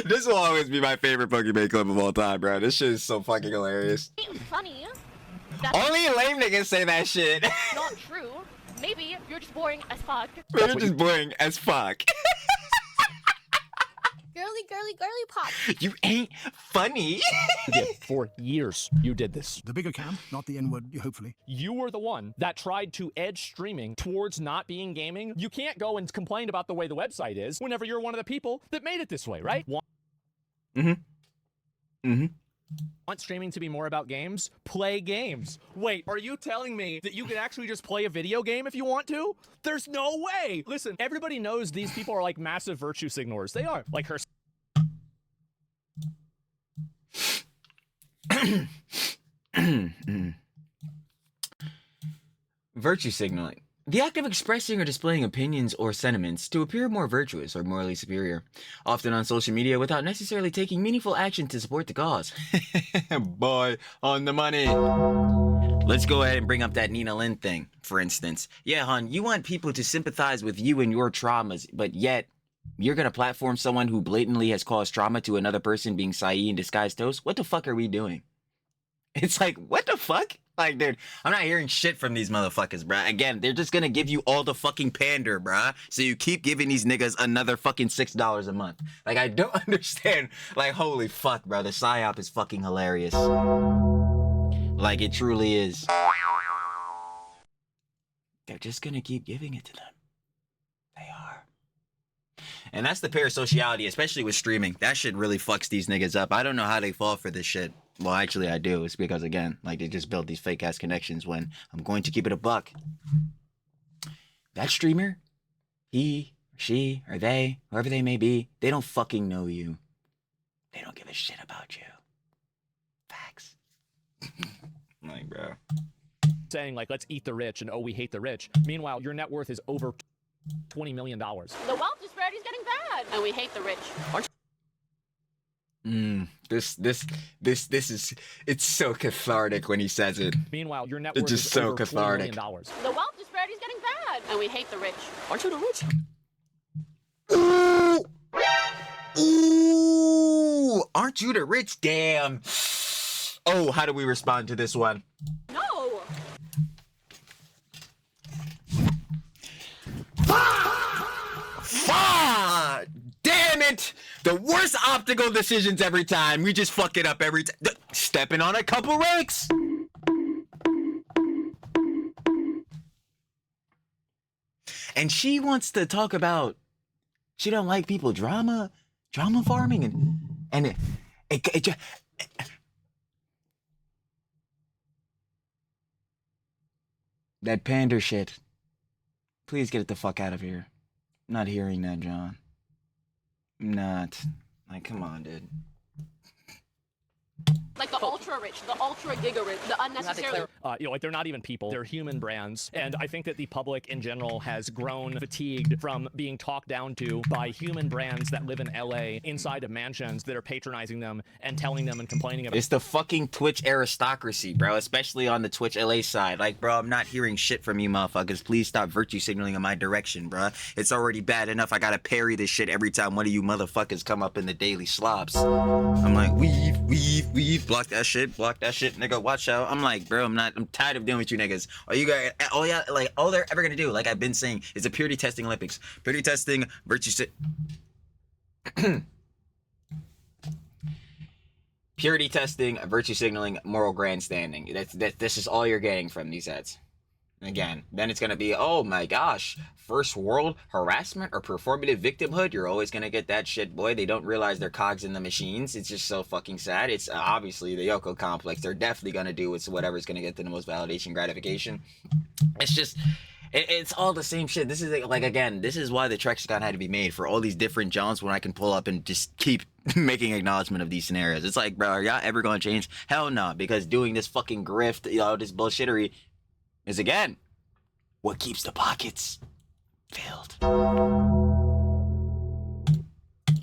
This will always be my favorite Pokimane clip of all time, bro. This shit is so fucking hilarious. Funny. Only lame niggas say that shit. Not true. Maybe you're just boring as fuck. You're just boring as fuck. Girly pop. You ain't funny. You did for years. You did this. The bigger cam, not the N-word, hopefully. You were the one that tried to edge streaming towards not being gaming. You can't go and complain about the way the website is whenever you're one of the people that made it this way, right? Want streaming to be more about games? Play games. Wait, are you telling me that you can actually just play a video game if you want to? There's no way. Listen, everybody knows these people are like massive virtue signalers. They are. Like her. Virtue signaling. The act of expressing or displaying opinions or sentiments to appear more virtuous or morally superior, often on social media without necessarily taking meaningful action to support the cause. Boy, on the money. Let's go ahead and bring up that Nina Lynn thing, for instance. Yeah, hon, you want people to sympathize with you and your traumas, but yet you're gonna platform someone who blatantly has caused trauma to another person being Saeed in disguised toast? What the fuck are we doing? It's like, what the fuck? Like, dude, I'm not hearing shit from these motherfuckers, bruh. Again, they're just gonna give you all the fucking pander, bruh. So you keep giving these niggas another fucking $6 a month. Like, I don't understand. Like, holy fuck, bruh. The psyop is fucking hilarious. Like, it truly is. They're just gonna keep giving it to them. They are. And that's the parasociality, especially with streaming. That shit really fucks these niggas up. I don't know how they fall for this shit. Well, actually, I do. It's because, again, like, they just build these fake-ass connections when I'm going to keep it a buck. That streamer, he, she, or they, whoever they may be, they don't fucking know you. They don't give a shit about you. Facts. Like, bro. Saying, like, let's eat the rich and, oh, we hate the rich. Meanwhile, your net worth is over $20 million. The wealth disparity is getting bad, and we hate the rich. This is, it's so cathartic when he says it. Meanwhile, your net It's worth just is so over cathartic. $20 million. The wealth disparity is getting bad, and we hate the rich. Aren't you the rich? Ooh, aren't you the rich? Damn. Oh, how do we respond to this one? No. Fuck! Damn it! The worst optical decisions every time. We just fuck it up every time. Stepping on a couple rakes. And she wants to talk about she don't like people drama farming and it that pander shit. Please get it the fuck out of here. I'm not hearing that, John. I'm not. Like, come on, dude. Like the ultra rich, the ultra giga rich, the unnecessarily. You know, like they're not even people, they're human brands. And I think that the public in general has grown fatigued from being talked down to by human brands that live in LA inside of mansions that are patronizing them and telling them and complaining about. It's the fucking Twitch aristocracy, bro, especially on the Twitch LA side. Like, bro, I'm not hearing shit from you motherfuckers. Please stop virtue signaling in my direction, bro. It's already bad enough I gotta parry this shit every time one of you motherfuckers come up in the daily slops. I'm like, weave, block that shit, nigga, watch out. I'm like, bro, I'm tired of dealing with you niggas. Are you guys, oh yeah, like, all they're ever gonna do, like I've been saying, is a purity testing Olympics. Purity testing, purity testing, virtue signaling, moral grandstanding. This is all you're getting from these ads. Again, then it's gonna be, oh my gosh, first world harassment or performative victimhood. You're always gonna get that shit, boy. They don't realize they're cogs in the machines. It's just so fucking sad. It's obviously the Yoko complex. They're definitely gonna do whatever's gonna get them the most validation, gratification. It's just, it's all the same shit. This is like, again, this is why the Trexicon had to be made, for all these different Johns when I can pull up and just keep making acknowledgement of these scenarios. It's like, bro, are y'all ever gonna change? Hell no, because doing this fucking grift, you know, this bullshittery is, again, what keeps the pockets filled.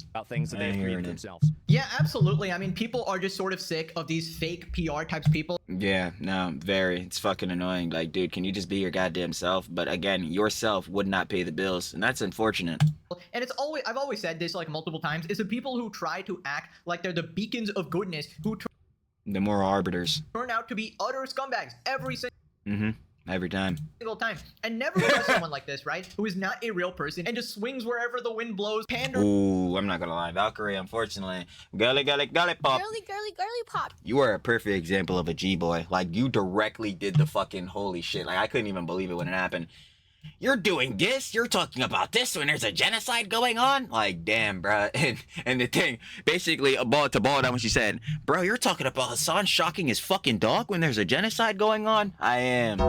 About things that they've created themselves. Yeah, absolutely. I mean, people are just sort of sick of these fake PR types of people. Yeah, no, very. It's fucking annoying. Like, dude, can you just be your goddamn self? But again, yourself would not pay the bills, and that's unfortunate. And it's always, I've always said this like multiple times, is the people who try to act like they're the beacons of goodness who The moral arbiters. turn out to be utter scumbags every Every time. single time. And never trust someone like this, right? Who is not a real person and just swings wherever the wind blows. Pander. Ooh, I'm not gonna lie. Valkyrie, unfortunately. Girly pop. Girly pop. You are a perfect example of a G-boy. Like, you directly did the fucking holy shit. Like, I couldn't even believe it when it happened. You're doing this, you're talking about this when there's a genocide going on? Like, damn, bro. And the thing, basically, a ball down when she said, bro, you're talking about Hassan shocking his fucking dog when there's a genocide going on? I am.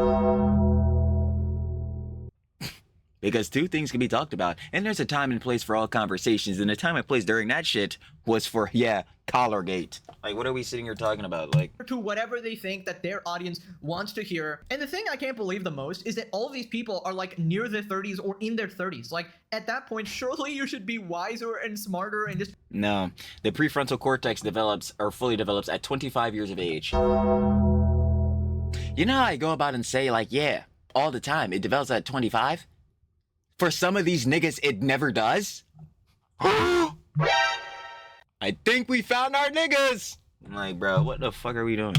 Because two things can be talked about, and there's a time and place for all conversations, and the time and place during that shit was for, yeah, Collargate. Like, what are we sitting here talking about? Like, to whatever they think that their audience wants to hear. And the thing I can't believe the most is that all of these people are like near their 30s or in their 30s. Like, at that point, surely you should be wiser and smarter and just... No, the prefrontal cortex develops, or fully develops, at 25 years of age. You know how I go about and say, like, yeah, all the time, it develops at 25? For some of these niggas, it never does. I think we found our niggas. I'm like, bro, what the fuck are we doing?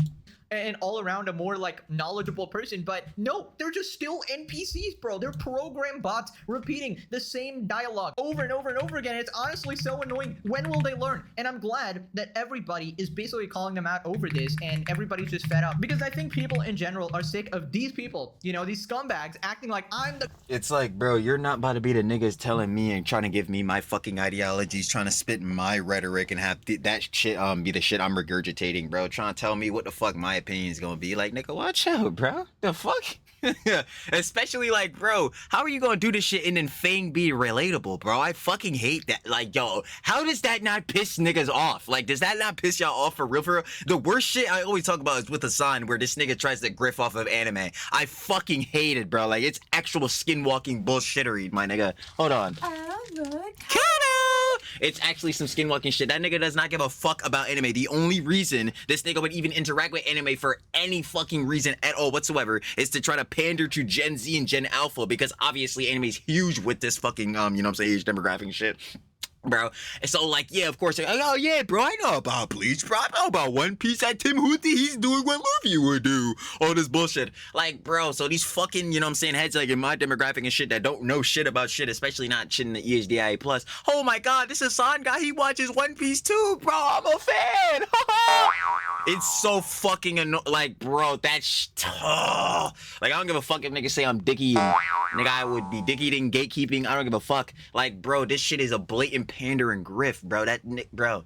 and all around a more like knowledgeable person, but no, they're just still NPCs, bro. They're program bots repeating the same dialogue over and over and over again. It's honestly so annoying. When will they learn? And I'm glad that everybody is basically calling them out over this, and everybody's just fed up, because I think people in general are sick of these people, you know, these scumbags acting like I'm the— It's like, bro, you're not about to be the niggas telling me and trying to give me my fucking ideologies, trying to spit my rhetoric and have that shit be the shit I'm regurgitating, bro. Trying to tell me what the fuck my opinion is gonna be. Like, nigga, watch out, bro. The fuck? Especially like, bro, how are you gonna do this shit and then Fang be relatable, bro? I fucking hate that. Like, yo, how does that not piss niggas off? Like, does that not piss y'all off for real, for real? The worst shit I always talk about is with Hassan, where this nigga tries to griff off of anime. I fucking hate it, bro. Like, it's actual skinwalking bullshittery, my nigga. Hold on. It's actually some skinwalking shit. That nigga does not give a fuck about anime. The only reason this nigga would even interact with anime for any fucking reason at all whatsoever is to try to pander to Gen Z and Gen Alpha, because obviously anime is huge with this fucking, you know what I'm saying, age demographic and shit. Bro, and so like, yeah, of course, like, oh yeah, bro, I know about Bleach, bro, I know about One Piece. That Tim Hootie, he's doing what Luffy would do, all this bullshit. Like, bro, so these fucking, you know what I'm saying, heads like in my demographic and shit that don't know shit about shit, especially not shit in the EHDIA plus. Oh my god, this Hassan guy, he watches One Piece too, bro, I'm a fan. It's so fucking annoying. Like, bro, that's like, I don't give a fuck if niggas say I'm dicky. Nigga, I would be dick eating, gatekeeping. I don't give a fuck. Like, bro, this shit is a blatant pander and grift, bro. Bro,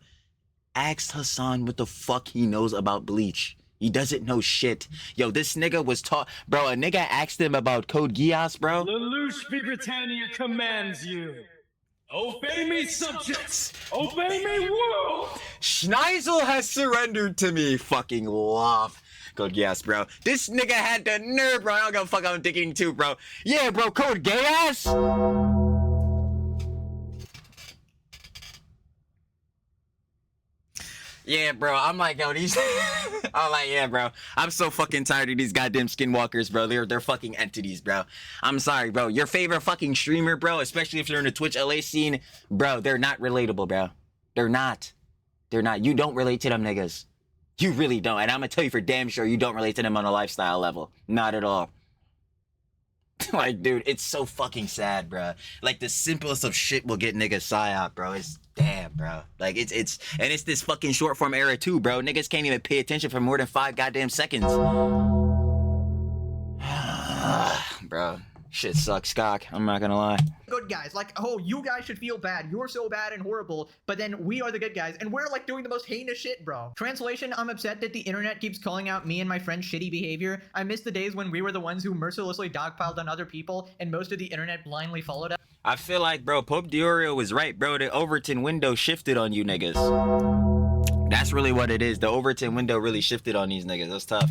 ask Hassan what the fuck he knows about Bleach. He doesn't know shit. Yo, this nigga was taught, bro. A nigga asked him about Code Geass, bro. Lelouch Britannia commands you. Obey me, subjects! Obey me, world! Schneisel has surrendered to me. Fucking love. Code Geass, bro. This nigga had the nerve, bro. I don't give a fuck, I'm thinking too, bro. Yeah, bro, Code Geass? Yeah, bro, I'm like, yo, these... I'm like, yeah, bro. I'm so fucking tired of these goddamn skinwalkers, bro. They're fucking entities, bro. I'm sorry, bro. Your favorite fucking streamer, bro, especially if you're in the Twitch LA scene, bro, they're not relatable, bro. They're not. They're not. You don't relate to them niggas. You really don't. And I'm gonna tell you for damn sure you don't relate to them on a lifestyle level. Not at all. Like, dude, it's so fucking sad, bro. Like, the simplest of shit will get niggas psyop, bro. It's damn, bro. Like, it's this fucking short form era too, bro. Niggas can't even pay attention for more than 5 goddamn seconds. Bro, shit sucks, cock. I'm not gonna lie. Good guys, like, oh, you guys should feel bad. You're so bad and horrible, but then we are the good guys, and we're like doing the most heinous shit, bro. Translation, I'm upset that the internet keeps calling out me and my friends' shitty behavior. I miss the days when we were the ones who mercilessly dogpiled on other people, and most of the internet blindly followed us. I feel like, bro, Pope Diorio was right, bro. The Overton window shifted on you niggas. That's really what it is. The Overton window really shifted on these niggas. That's tough.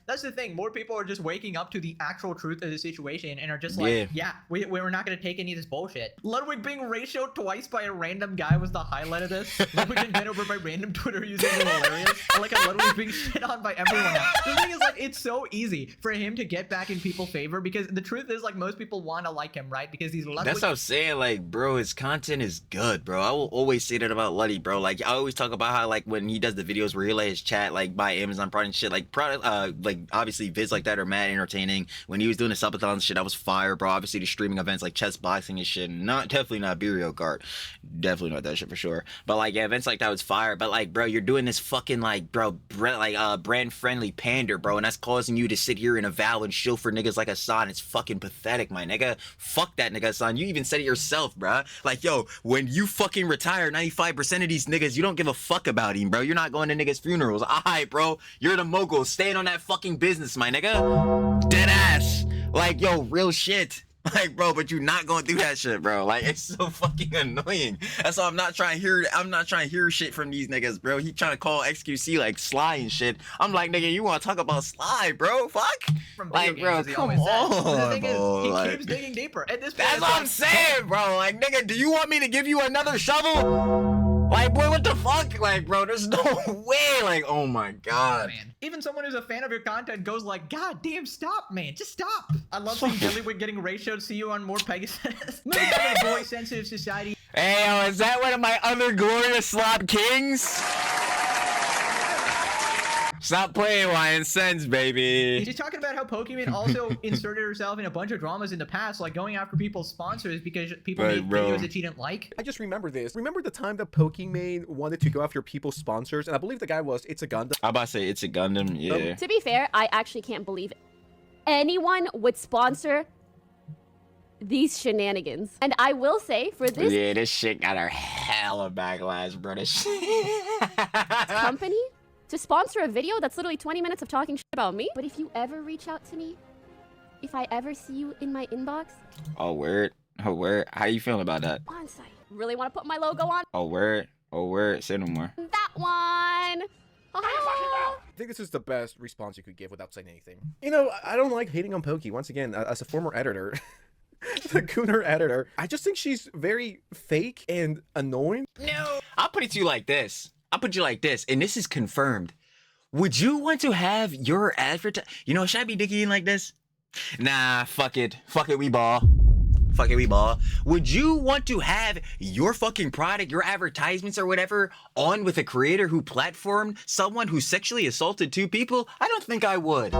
That's the thing. More people are just waking up to the actual truth of the situation and are just like, yeah, we're not going to take any of this bullshit. Ludwig being ratioed twice by a random guy was the highlight of this. Ludwig getting bent over by random Twitter users is hilarious. I like how Ludwig being shit on by everyone else. The thing is, like, it's so easy for him to get back in people's favor because the truth is, like, most people want to like him, right? Because he's Ludwig. That's what I'm saying. Like, bro, his content is good, bro. I will always say that about Luddy, bro. Like, I always talk about how, like, when he does the videos where he let his chat like buy Amazon product and shit, like like obviously vids like that are mad entertaining. When he was doing the subathon shit, that was fire, bro. Obviously the streaming events like chess boxing and shit, definitely not Burial Kart, definitely not that shit for sure. But like, yeah, events like that was fire. But like, bro, you're doing this fucking like, bro, brand friendly pander, bro, and that's causing you to sit here and avow and shill for niggas like Hassan. It's fucking pathetic, my nigga. Fuck that nigga Hassan. You even said it yourself, bro. Like, yo, when you fucking retire, 95% of these niggas, you don't give a fuck about him, bro. You're not going to niggas' funerals. Alright, bro. You're the mogul. Staying on that fucking business, my nigga. Dead ass. Like, yo, real shit. Like, bro, but you're not gonna do that shit, bro. Like, it's so fucking annoying. That's why I'm not trying to hear shit from these niggas, bro. He trying to call Xqc like Sly and shit. I'm like, nigga, you wanna talk about Sly, bro? Fuck. Like, bro, come on, the thing bro. Is, he like, keeps digging deeper. At this point, that's what I'm saying, bro. Like, nigga, do you want me to give you another shovel? Like, boy, what the fuck? Like, bro, there's no way. Like, oh my god. Man. Even someone who's a fan of your content goes like, God damn, stop, man. Just stop. I love seeing Bullywig getting ratioed. See you on more Pegasus. Moving on to boy sensitive society. Hey, yo, is that one of my other glorious slop kings? Stop playing YNSense, baby. She's talking about how Pokimane also inserted herself in a bunch of dramas in the past, like going after people's sponsors because people made videos that she didn't like. I just remember this. Remember the time that Pokimane wanted to go after people's sponsors, and I believe the guy was It's a Gundam. I'm about to say It's a Gundam, yeah. To be fair, I actually can't believe anyone would sponsor these shenanigans. And I will say for this this shit got her hella backlash, bro. This company to sponsor a video that's literally 20 minutes of talking shit about me. But if you ever reach out to me, if I ever see you in my inbox. Oh, word. Oh, word. How you feeling about that? On site. Really want to put my logo on? Oh, word. Oh, word. Say no more. That one. I think this is the best response you could give without saying anything. You know, I don't like hating on Pokey. Once again, as a former editor, the Gooner editor, I just think she's very fake and annoying. No. I'll put it to you like this. I'll put you like this, and this is confirmed. Would you want to have your you know, should I be dicking like this? Nah, fuck it. Fuck it, we ball. Fuck it, we ball. Would you want to have your fucking product, your advertisements or whatever, on with a creator who platformed someone who sexually assaulted 2 people? I don't think I would.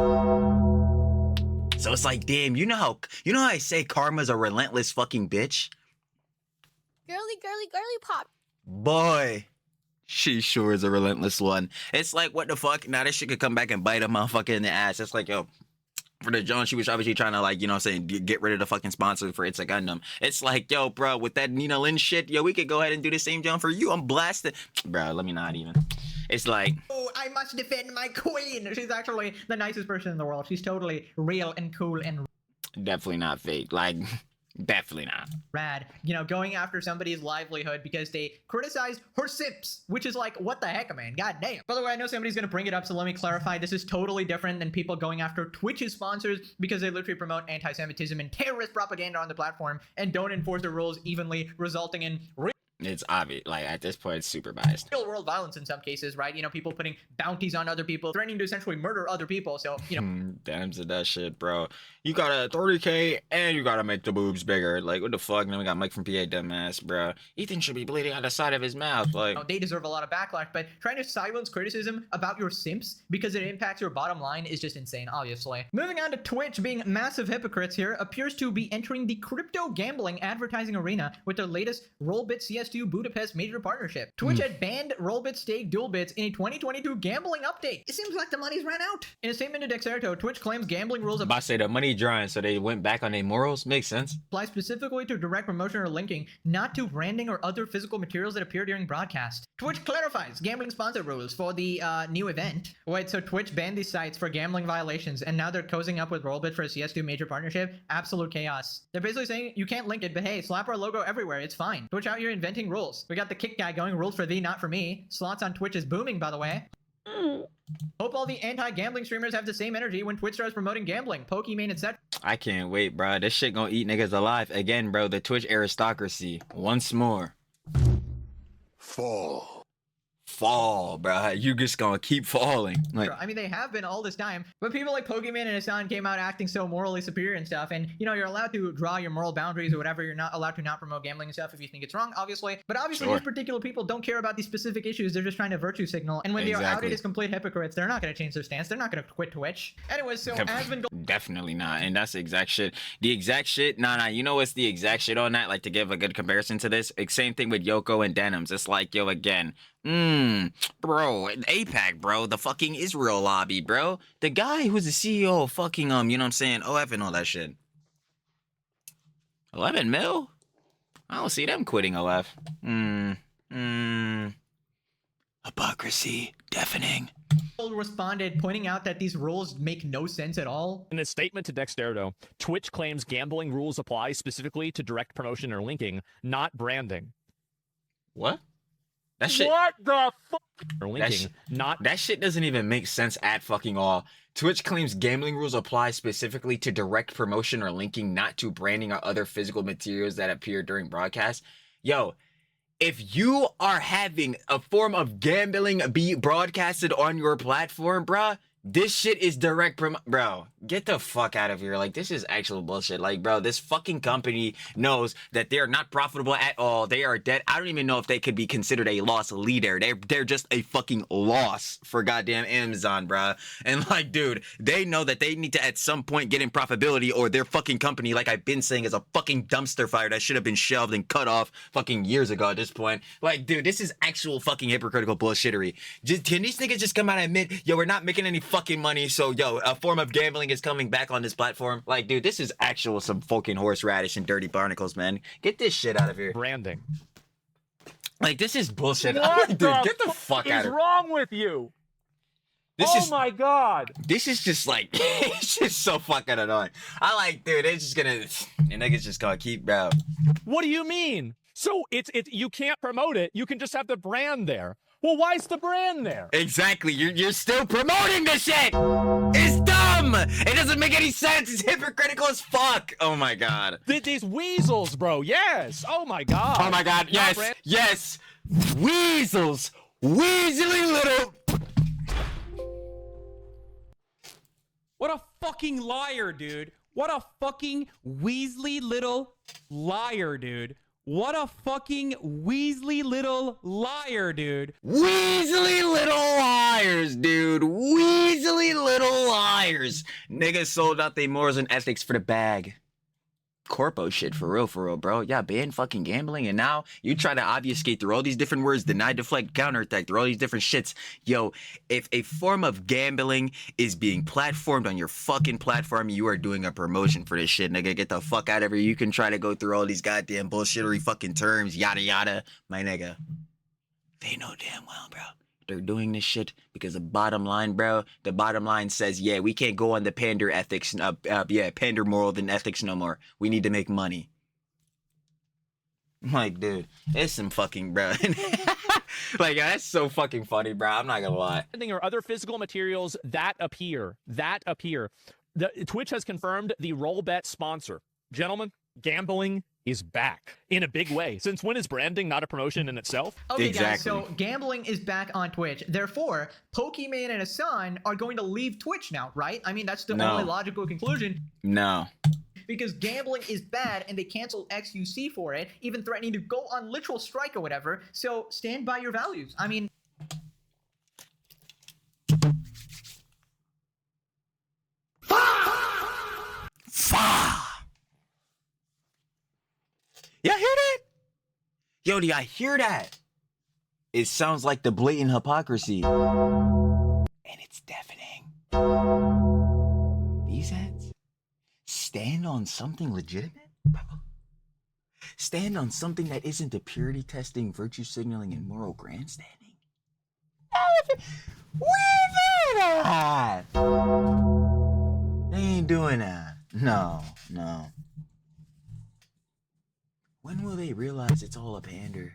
So it's like, damn, you know how I say karma's a relentless fucking bitch? Girly, girly, girly pop. Boy, she sure is a relentless one. It's like, what the fuck? Now this shit could come back and bite a motherfucker in the ass. It's like, yo, for the John, she was obviously trying to, like, you know what I'm saying, get rid of the fucking sponsor for It's a Gundam. It's like, yo, bro, with that Nina Lynn shit, yo, we could go ahead and do the same John for you. I'm blasted. Bro, let me not even. It's like, oh, I must defend my queen. She's actually the nicest person in the world. She's totally real and cool and definitely not fake. Like, definitely not. Rad. You know, going after somebody's livelihood because they criticize her sips, which is like, what the heck, man? God damn. By the way, I know somebody's gonna bring it up, so let me clarify. This is totally different than people going after Twitch's sponsors because they literally promote anti-Semitism and terrorist propaganda on the platform and don't enforce the rules evenly, resulting in it's obvious. Like, at this point, it's super biased. Real world violence in some cases, right? You know, people putting bounties on other people, threatening to essentially murder other people. So, you know. Damn to that shit, bro. You got a 30K and you gotta make the boobs bigger. Like, what the fuck? And then we got Mike from PA, dumbass, bro. Ethan should be bleeding out the side of his mouth. Like, they deserve a lot of backlash, but trying to silence criticism about your simps because it impacts your bottom line is just insane, obviously. Moving on to Twitch being massive hypocrites here, appears to be entering the crypto gambling advertising arena with their latest Rollbit CS2 Budapest major partnership. Twitch had banned Rollbit stake dual bits in a 2022 gambling update. It seems like the money's ran out. In a statement to Dexerto, Twitch claims gambling rules I say the money drying, so they went back on their morals. Makes sense. Apply specifically to direct promotion or linking, not to branding or other physical materials that appear during broadcast. Twitch clarifies gambling sponsor rules for the new event. Wait, so Twitch banned these sites for gambling violations, and now they're cozying up with Rollbit for a CS2 major partnership? Absolute chaos. They're basically saying you can't link it, but hey, slap our logo everywhere. It's fine. Twitch out here inventing rules. We got the kick guy going, rules for thee, not for me. Slots on Twitch is booming, by the way. Hope all the anti-gambling streamers have the same energy when Twitch starts promoting gambling, Pokimane, etc. I can't wait, bro. This shit gonna eat niggas alive. Again, bro, the Twitch aristocracy. Once more. Fall, bro. You just gonna keep falling. Like, I mean, they have been all this time, but people like Pokimane and Hassan came out acting so morally superior and stuff, and, you know, you're allowed to draw your moral boundaries or whatever. You're not allowed to not promote gambling and stuff if you think it's wrong, obviously. But obviously, these particular people don't care about these specific issues. They're just trying to virtue signal, and when they are outed as complete hypocrites, they're not going to change their stance. They're not going to quit Twitch. Anyways, so definitely not. And that's the exact shit. The exact shit. Nah. You know what's the exact shit on that? Like, to give a good comparison to this, same thing with Yoko and Denims. It's like, yo, again, bro, APAC, bro, the fucking Israel lobby, bro. The guy who's the CEO of fucking, you know what I'm saying, OF and all that shit. 11 mil? I don't see them quitting OF. Hypocrisy, deafening. Responded, pointing out that these rules make no sense at all. In a statement to Dexerto, Twitch claims gambling rules apply specifically to direct promotion or linking, not branding. What? That shit. What the fuck? Or That, linking, not that shit doesn't even make sense at fucking all. Twitch claims gambling rules apply specifically to direct promotion or linking, not to branding or other physical materials that appear during broadcast. Yo, if you are having a form of gambling be broadcasted on your platform, bruh, this shit is direct bro, Get the fuck out of here. Like, this is actual bullshit. Like, bro, this fucking company knows that they're not profitable at all. They are dead. I don't even know if they could be considered a loss leader. They're just a fucking loss for goddamn Amazon, bro. And like, dude, they know that they need to at some point get in profitability, or their fucking company, like I've been saying, is a fucking dumpster fire that should have been shelved and cut off fucking years ago at this point. Like, dude, this is actual fucking hypocritical bullshittery. Can these niggas just come out and admit, yo, we're not making any fucking money, so yo, a form of gambling is coming back on this platform? Like, dude, this is actual some fucking horseradish and dirty barnacles, man. Get this shit out of here. Branding. Like, this is bullshit. What Dude, the get the fuck out of here. What is wrong with you? This my god. This is just like, it's just so fucking annoying. I like, dude, it's just gonna, the niggas just gonna keep, bro. What do you mean? So it's you can't promote it. You can just have the brand there. Well, why is the brand there? Exactly. You're still promoting this shit. It's dumb. It doesn't make any sense. It's hypocritical as fuck. Oh my god. These weasels, bro. Yes. Oh my god. Oh my god. Yes. Yes. Weasels. Weaselly little. What a fucking liar, dude. What a fucking Weasley little liar, dude. What a fucking Weasley little liar, dude. Weaselly little liars, dude. Weaselly little liars. Niggas sold out their morals and ethics for the bag. Corpo shit, for real, bro. Yeah, ban fucking gambling, and now you try to obfuscate through all these different words, deny, deflect, counterattack, through all these different shits. Yo, if a form of gambling is being platformed on your fucking platform, you are doing a promotion for this shit, nigga. Get the fuck out of here. You can try to go through all these goddamn bullshittery fucking terms, yada yada. My nigga, they know damn well, bro. They're doing this shit because the bottom line, bro, the bottom line says, yeah, we can't go on the pander ethics, pander moral and ethics no more. We need to make money. Like, dude, it's some fucking, bro. Like, that's so fucking funny, bro. I'm not gonna lie. Or other physical materials that appear. Twitch has confirmed the roll bet sponsor. Gentlemen, gambling is back in a big way. Since when is branding not a promotion in itself? Okay, guys, so gambling is back on Twitch. Therefore, Pokimane and his son are going to leave Twitch now, right? I mean, that's the only logical conclusion. No. Because gambling is bad and they canceled Xqc for it, even threatening to go on literal strike or whatever. So stand by your values. I mean... Y'all hear that? Yo, do y'all hear that? It sounds like the blatant hypocrisy. And it's deafening. These heads stand on something legitimate? Stand on something that isn't the purity testing, virtue signaling, and moral grandstanding? We do that! They ain't doing that. No. When will they realize it's all a pander?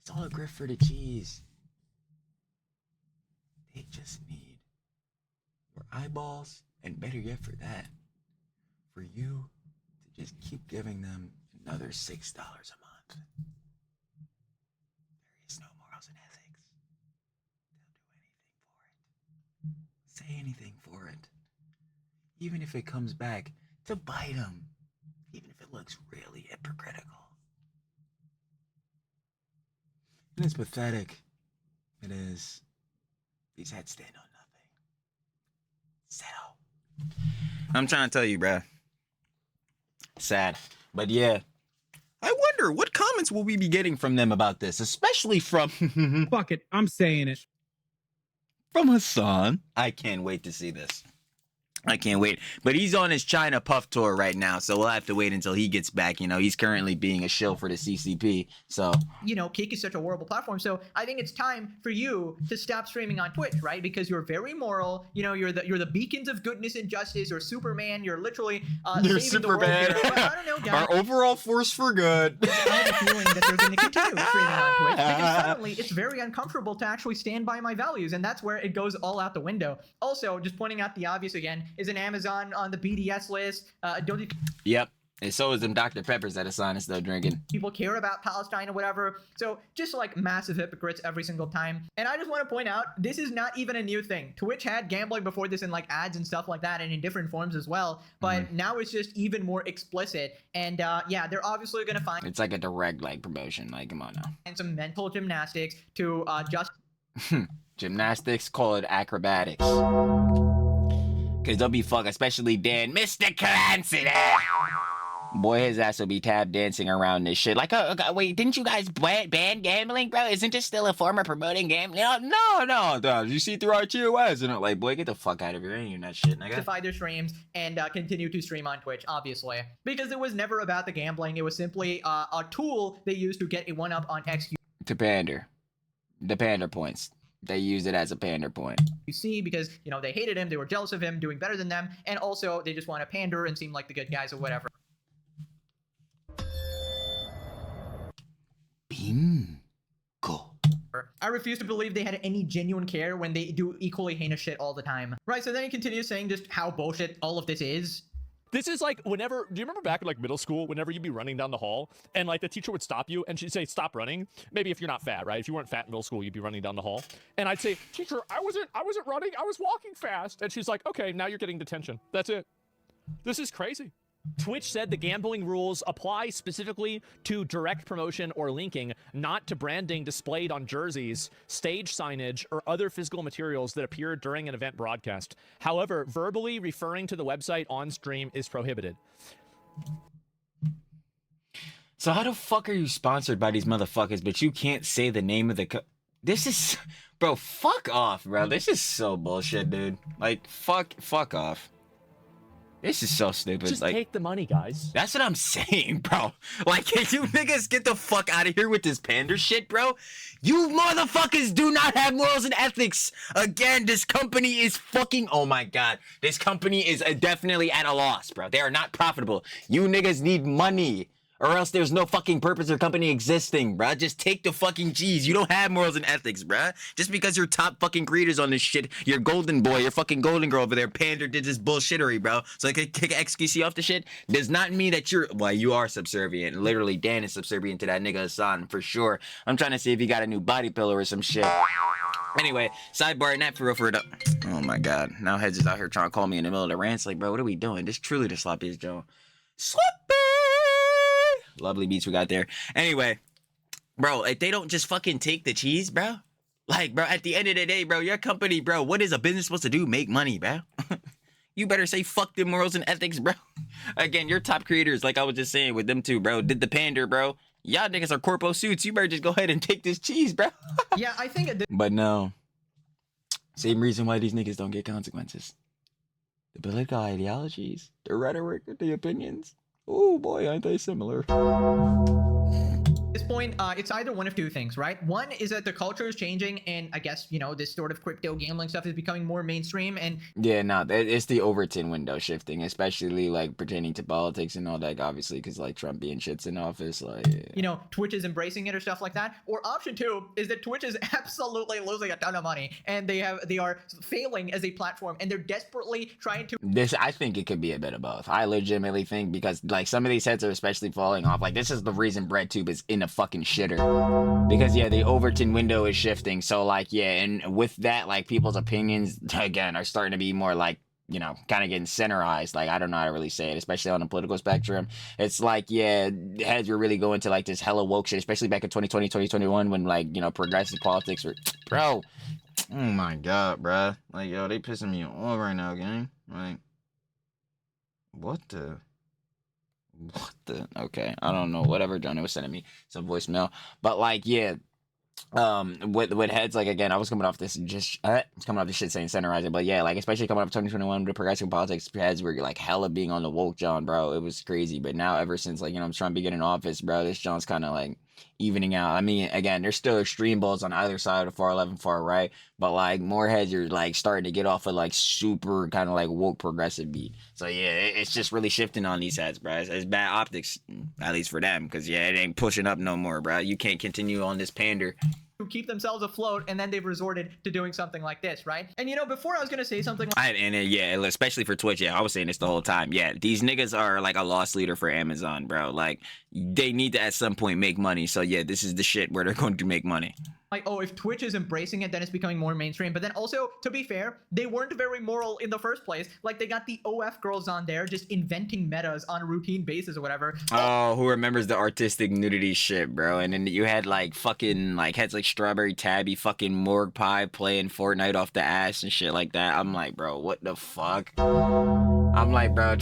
It's all a grift for the cheese. They just need your eyeballs, and better yet for that, for you to just keep giving them another $6 a month. There is no morals and ethics. They'll do anything for it. Say anything for it. Even if it comes back to bite them. Even if it looks really hypocritical. And it's pathetic. It is. These heads stand on nothing. Settle. I'm trying to tell you, bruh. Sad. But yeah. I wonder what comments will we be getting from them about this, especially from... Fuck it, I'm saying it. From Hassan. I can't wait to see this. I can't wait. But he's on his China Puff tour right now, so we'll have to wait until he gets back. You know, he's currently being a shill for the CCP, so... You know, Kick is such a horrible platform, so I think it's time for you to stop streaming on Twitch, right? Because you're very moral, you know, you're the beacons of goodness and justice, you're Superman, you're literally you're saving Superman. the world here. But I don't know, guys. Our overall force for good. I have a feeling that they're going to continue streaming on Twitch, because suddenly it's very uncomfortable to actually stand by my values, and that's where it goes all out the window. Also, just pointing out the obvious again, is an Amazon on the BDS list. Yep. And so is them Dr. Peppers that Hassan is still drinking. people care about Palestine or whatever. So just like massive hypocrites every single time. And I just want to point out, this is not even a new thing. Twitch had gambling before this in like ads and stuff like that and in different forms as well. But now it's just even more explicit. And yeah, they're obviously going to find It's like a direct like promotion. Like, come on now. and some mental gymnastics to just Gymnastics, call it acrobatics. Cause they'll be fuck, especially Dan, Mr. Clancy. Boy, his ass will be tap dancing around this shit. Like, wait, didn't you guys ban gambling, bro? Isn't this still a form of promoting gambling? No. You see through our TOS, and I'm like, boy, get the fuck out of here. I ain't hearing that shit, nigga. justify their streams and continue to stream on Twitch, obviously. Because it was never about the gambling. It was simply a tool they used to get a one-up on Xqc. To pander. The pander points. They use it as a pander point. You see, because, you know, they hated him, they were jealous of him doing better than them, and also they just want to pander and seem like the good guys or whatever. I refuse to believe they had any genuine care when they do equally heinous shit all the time. Right, so then he continues saying just how bullshit all of this is. This is like whenever, do you remember back in like middle school, whenever you'd be running down the hall and like the teacher would stop you and she'd say, stop running. Maybe if you're not fat, right? If you weren't fat in middle school, you'd be running down the hall. And I'd say, teacher, I wasn't running, I was walking fast. And she's like, okay, now you're getting detention. That's it. This is crazy. Twitch said the gambling rules apply specifically to direct promotion or linking, not to branding displayed on jerseys, stage signage, or other physical materials that appear during an event broadcast. However, verbally referring to the website on stream is prohibited. So how the fuck are you sponsored by these motherfuckers, but you can't say the name of the This is... Bro, fuck off, bro. This is so bullshit, dude. Like, fuck off. This is so stupid. Just like, take the money, guys. That's what I'm saying, bro. Like, can you niggas get the fuck out of here with this pander shit, bro? You motherfuckers do not have morals and ethics. Again, this company is fucking... Oh my god. This company is definitely at a loss, bro. They are not profitable. You niggas need money. Or else there's no fucking purpose of company existing, bruh. Just take the fucking G's. You don't have morals and ethics, bruh. Just because you're top fucking creators on this shit, your golden boy, your fucking golden girl over there, pander did this bullshittery, bro. So I could kick Xqc off the shit. Does not mean that you're... Well, you are subservient. Literally, Dan is subservient to that nigga Hassan, for sure. I'm trying to see if he got a new body pillow or some shit. Anyway, sidebar, and that for real. Oh my god. Now Heads is out here trying to call me in the middle of the rants. Like, bro, what are we doing? This truly the sloppiest Joe. Sloppy! Lovely beats we got there. Anyway, bro, if they don't just fucking take the cheese, bro. Like, bro, at the end of the day, bro, your company, bro, what is a business supposed to do? Make money, bro. You better say fuck them morals and ethics, bro. Again, your top creators, like I was just saying with them two, bro, did the pander, bro. Y'all niggas are corpo suits. You better just go ahead and take this cheese, bro. Yeah, I think... But no. Same reason why these niggas don't get consequences. The political ideologies, the rhetoric, the opinions. Oh boy, aren't they similar? At this point, it's either one of two things, right? One is that the culture is changing, and I guess, you know, this sort of crypto gambling stuff is becoming more mainstream, and... Yeah, no, it's the Overton window shifting, especially, like, pertaining to politics and all that, obviously, because, like, Trump being shit's in office, like... Yeah. You know, Twitch is embracing it or stuff like that. Or option two is that Twitch is absolutely losing a ton of money, and they are failing as a platform, and they're desperately trying to... I think it could be a bit of both. I legitimately think, because, like, some of these heads are especially falling off. Like, this is the reason BreadTube is in a fucking shitter, because yeah, the Overton window is shifting. So like, yeah, and with that, like, people's opinions again are starting to be more like, you know, kind of getting centerized. Like, I don't know how to really say it, especially on the political spectrum. It's like, yeah, heads were really going to like this hella woke shit, especially back in 2020, 2021, when like, you know, progressive politics were, bro. Oh my god, bro. Like, yo, they pissing me off right now, gang. Like, what the? Okay, I don't know, whatever Johnny was sending me some voicemail, but like, yeah, with heads, like, again, I was coming off this shit saying centerize it, but yeah, like, especially coming up 2021 with progressive politics, heads were like hella being on the woke John, bro. It was crazy. But now, ever since, like, you know, Trump being in office, bro, this John's kind of like evening out. I mean, again, there's still extreme balls on either side of far left and far right, but like more heads are like starting to get off of like super kind of like woke progressive beat. So yeah, it's just really shifting on these heads, bro. It's bad optics, at least for them, because yeah, it ain't pushing up no more, bro. You can't continue on this pander. to keep themselves afloat, and then they've resorted to doing something like this, right? And you know, before I was gonna say something like Yeah, especially for Twitch. Yeah, I was saying this the whole time. Yeah, these niggas are like a loss leader for Amazon, bro. Like, they need to at some point make money. So yeah, this is the shit where they're going to make money. like, oh, if Twitch is embracing it, then it's becoming more mainstream. But then also, to be fair, they weren't very moral in the first place. Like, they got the OF girls on there just inventing metas on a routine basis or whatever. Oh, who remembers the artistic nudity shit, bro? And then you had like fucking like heads like Strawberry Tabby, fucking Morgue Pie playing Fortnite off the ass and shit like that. I'm like, bro, what the fuck? I'm like, bro,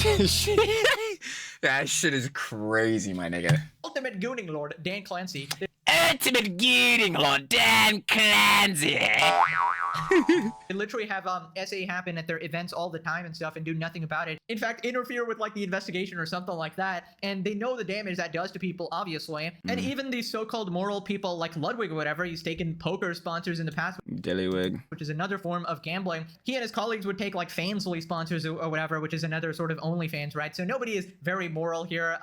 that shit is crazy, my nigga. Ultimate Gooning Lord, Dan Clancy. Ultimate Gooning Lord, Dan Clancy. They literally have SA happen at their events all the time and stuff and do nothing about it. In fact, interfere with like the investigation or something like that. And they know the damage that does to people, obviously. And even these so-called moral people like Ludwig or whatever, he's taken poker sponsors in the past. Dillywig. Which is another form of gambling. He and his colleagues would take like Fansly sponsors or whatever, which is another sort of OnlyFans, right? So nobody is very moral here.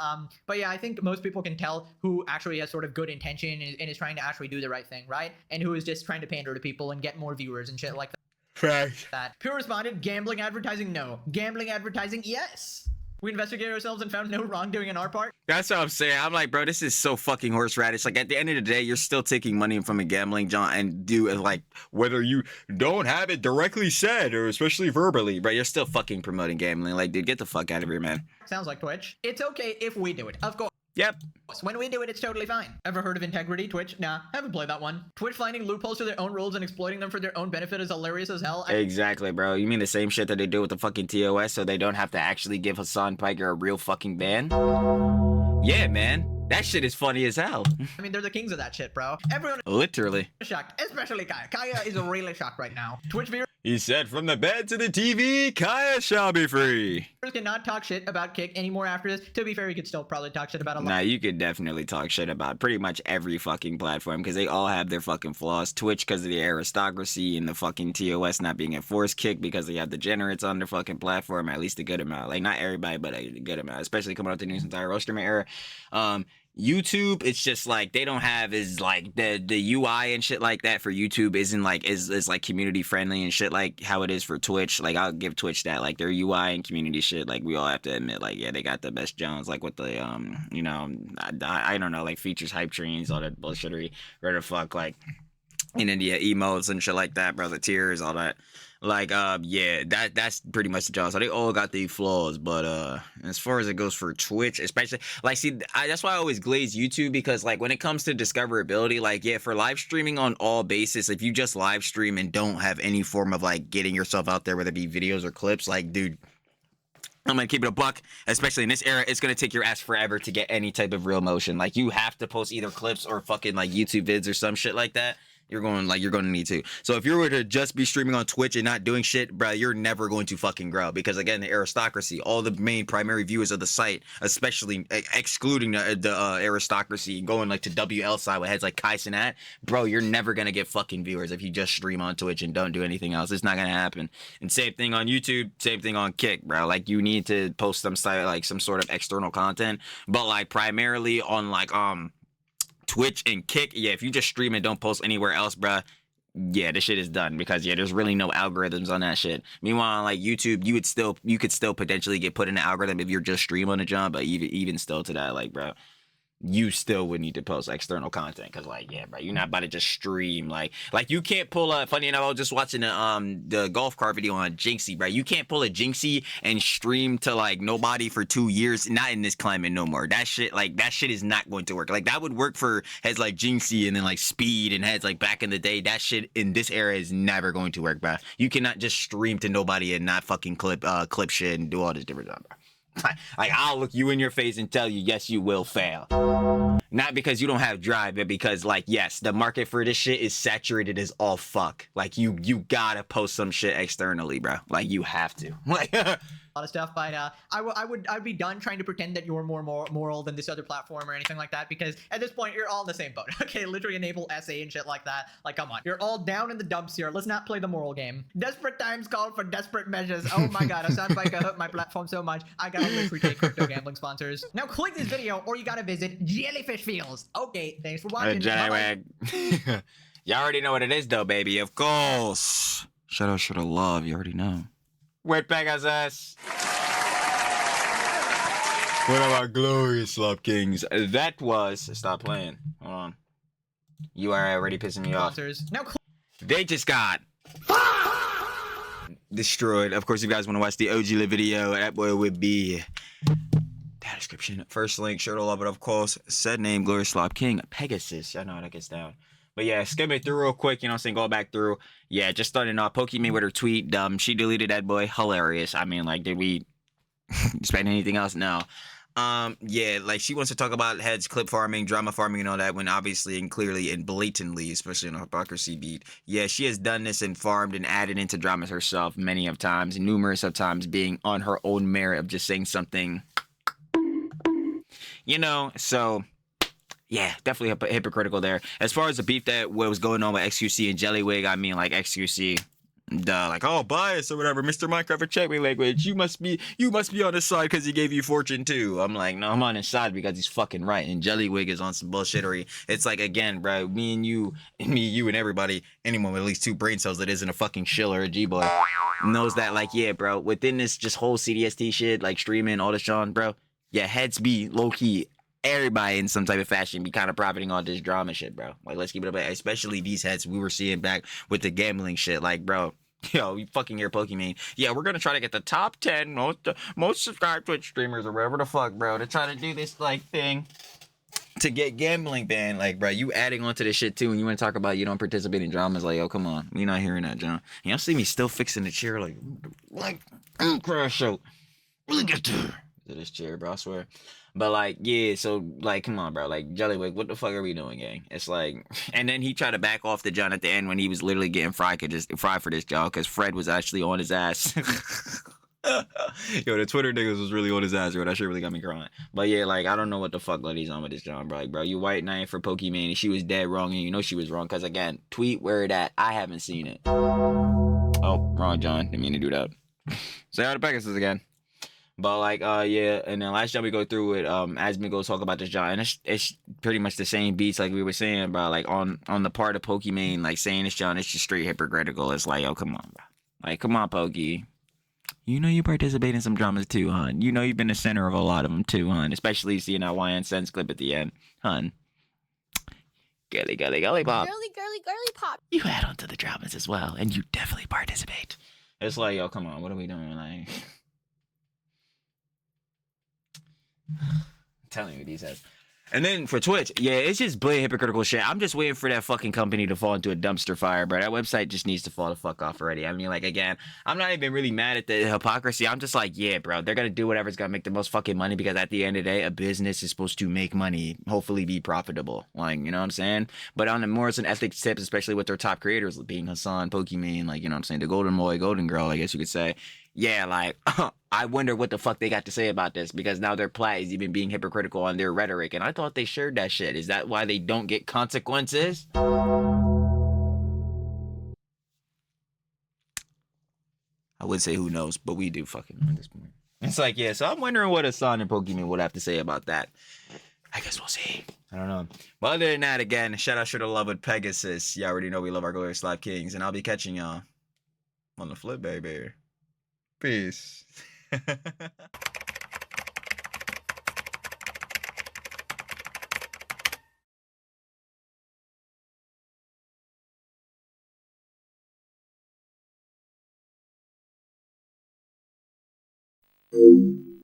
But yeah, I think most people can tell who actually has sort of good intention and is trying to actually do the right thing, right? And who is just trying to pander to people and get more viewers and shit like that. That. Pure responded, gambling advertising, no. Gambling advertising, yes. We investigated ourselves and found no wrongdoing on our part. That's what I'm saying. I'm like, bro, this is so fucking horseradish. Like, at the end of the day, you're still taking money from a gambling joint and do it like, whether you don't have it directly said or especially verbally, bro, you're still fucking promoting gambling. Like, dude, get the fuck out of here, man. Sounds like Twitch. It's okay if we do it, of course. Yep. When we do it, it's totally fine. Ever heard of integrity, Twitch? Nah, haven't played that one. Twitch finding loopholes to their own rules and exploiting them for their own benefit is hilarious as hell. Exactly, bro. You mean the same shit that they do with the fucking TOS so they don't have to actually give Hassan Piker a real fucking ban? Yeah, man. That shit is funny as hell. I mean, they're the kings of that shit, bro. Everyone Literally. is shocked, especially Kaya. Kaya is really shocked right now. Twitch viewers He said, from the bed to the TV, Kaya shall be free. cannot talk shit about Kick anymore after this. To be fair, you could still probably talk shit about a lot. Nah, you could definitely talk shit about pretty much every fucking platform because they all have their fucking flaws. Twitch because of the aristocracy and the fucking TOS not being enforced. Kick because they have degenerates on their fucking platform, at least a good amount. Like, not everybody, but a good amount, especially coming out the news entire road streaming era. YouTube, it's just like they don't have is like the UI and shit like that for YouTube isn't like is like community friendly and shit like how it is for Twitch. Like, I'll give Twitch that, like their UI and community shit, like we all have to admit, like, yeah, they got the best Jones, like with the you know, I don't know, like features, hype trains, all that bullshittery, where the fuck, like in India, emotes and shit like that, bro, the tiers, all that. Like, yeah, that's pretty much the job. So they all got the flaws, but as far as it goes for Twitch, especially, like, see, that's why I always glaze YouTube, because like when it comes to discoverability, like, yeah, for live streaming on all basis, if you just live stream and don't have any form of like getting yourself out there, whether it be videos or clips, like, dude, I'm gonna keep it a buck, especially in this era, it's gonna take your ass forever to get any type of real motion. Like, you have to post either clips or fucking like YouTube vids or some shit like that. You're going to need to. So if you were to just be streaming on Twitch and not doing shit, bro, you're never going to fucking grow. Because again, the aristocracy, all the main primary viewers of the site, especially excluding the aristocracy, going like to WL side with heads like Kai Cenat, bro, you're never gonna get fucking viewers if you just stream on Twitch and don't do anything else. It's not gonna happen. And same thing on YouTube, same thing on Kick, bro. Like, you need to post some sort of external content, but like primarily on like Twitch and Kick, yeah, if you just stream and don't post anywhere else, bruh, yeah, this shit is done, because yeah, there's really no algorithms on that shit. Meanwhile, like YouTube, you could still potentially get put in the algorithm if you're just streaming on the jump, but even still to that, like, bro, you still would need to post external content, because like, yeah, bro, you're not about to just stream like you can't pull a, funny enough, I was just watching the golf cart video on Xqc, bro. You can't pull a Xqc and stream to like nobody for 2 years, not in this climate no more. That shit is not going to work. Like, that would work for heads like Xqc and then like Speed and heads like back in the day. That shit in this era is never going to work, bro. You cannot just stream to nobody and not fucking clip shit and do all this different stuff, bro. Like, I'll look you in your face and tell you, yes, you will fail. Not because you don't have drive, but because, like, yes, the market for this shit is saturated as all fuck. Like, you gotta post some shit externally, bro. Like, you have to. Like, lot of stuff, but I'd be done trying to pretend that you're more moral than this other platform or anything like that, because at this point you're all in the same boat. Okay, literally enable SA and shit like that. Like, come on, you're all down in the dumps here. Let's not play the moral game. Desperate times call for desperate measures. Oh my god, Hassan Piker hurt my platform so much, I gotta literally take crypto gambling sponsors. Now click this video or you gotta visit Jellyfish Fields. Okay, thanks for watching. Y'all already know what it is, though, baby. Of course. Shout out, should have love. You already know. Wet Pegasus. What about glorious Slop Kings? That was... Stop playing. Hold on. You are already pissing me off. Now, They just got... destroyed. Of course, if you guys want to watch the OG Live video, that boy would be... that description. First link, sure to love it, of course. Said name, Glorious Slop King. Pegasus. Y'all know how that gets down. But yeah, skim it through real quick, you know what I'm saying? Go back through. Yeah, just starting off. Pokimane with her tweet. She deleted that boy. Hilarious. I mean, like, did we expect anything else? No. Yeah, like, she wants to talk about heads, clip farming, drama farming, and all that, when obviously and clearly and blatantly, especially in a hypocrisy beat. Yeah, she has done this and farmed and added into dramas herself many of times, numerous of times, being on her own merit of just saying something, you know, so... yeah, definitely hypocritical there. As far as the beef that what was going on with Xqc and Jellywig, I mean, like, Xqc, like, oh, bias or whatever, Mr. Minecraft, check me language. You must be on his side because he gave you fortune too. I'm like, no, I'm on his side because he's fucking right. And Jellywig is on some bullshittery. It's like, again, bro, me, you, and everybody, anyone with at least 2 brain cells that isn't a fucking shill or a G-boy knows that, like, yeah, bro, within this just whole CDST shit, like streaming, all this Sean, bro, yeah, heads be low-key. Everybody in some type of fashion be kind of profiting on this drama shit, bro. Like, let's keep it up. Especially these heads we were seeing back with the gambling shit. Like, bro, yo, you fucking hear Pokimane. Yeah, we're gonna try to get the top 10 most subscribed Twitch streamers or whatever the fuck, bro, to try to do this, like, thing to get gambling banned. Like, bro, you adding on to this shit too, and you want to talk about you don't participate in dramas. Like, yo, come on. You're not hearing that, John. Y'all see me still fixing the chair, like, crash out. Really get to this chair, bro, I swear. But, like, yeah, so, like, come on, bro. Like, Jellywig, what the fuck are we doing, gang? It's like... and then he tried to back off the John at the end when he was literally getting fried for this, y'all, because Fred was actually on his ass. Yo, the Twitter niggas was really on his ass, bro. That shit really got me crying. But, yeah, like, I don't know what the fuck he's on with this John, bro. Like, bro, you white knight for Pokimane, and she was dead wrong, and you know she was wrong, because, again, tweet where it at. I haven't seen it. Oh, wrong, John. Didn't mean to do that. Say hi to Pegasus again. But, like, yeah, and then last time we go through it, Asmin goes talk about this John, and it's pretty much the same beats like we were saying, bro. Like, on the part of Pokimane, like, saying this John, it's just straight hypocritical. It's like, oh, come on, bro. Like, come on, Pokey. You know you participate in some dramas too, hon. You know you've been the center of a lot of them too, hon. Especially seeing that YN Sense clip at the end, hon. Girly pop. Girly pop. You add on to the dramas as well, and you definitely participate. It's like, yo, come on, what are we doing? Like... I'm telling you, these heads. And then for Twitch, yeah, it's just blatant hypocritical shit. I'm just waiting for that fucking company to fall into a dumpster fire, bro. That website just needs to fall the fuck off already. I mean, like, again, I'm not even really mad at the hypocrisy. I'm just like, yeah, bro, they're gonna do whatever's gonna make the most fucking money, because at the end of the day, a business is supposed to make money, hopefully be profitable. Like, you know what I'm saying? But on the morals and ethics tips, especially with their top creators being Hassan, Pokimane, like, you know what I'm saying, the golden boy, golden girl, I guess you could say. Yeah, like, I wonder what the fuck they got to say about this, because now their plat is even being hypocritical on their rhetoric, and I thought they shared that shit. Is that why they don't get consequences? I would say who knows, but we do fucking know at this point. It's like, yeah, so I'm wondering what Hassan and Pokimane would have to say about that. I guess we'll see. I don't know. But other than that, again, shout out to the love with Pegasus. Y'all already know we love our glorious Slop Kings, and I'll be catching y'all on the flip, baby. Peace. you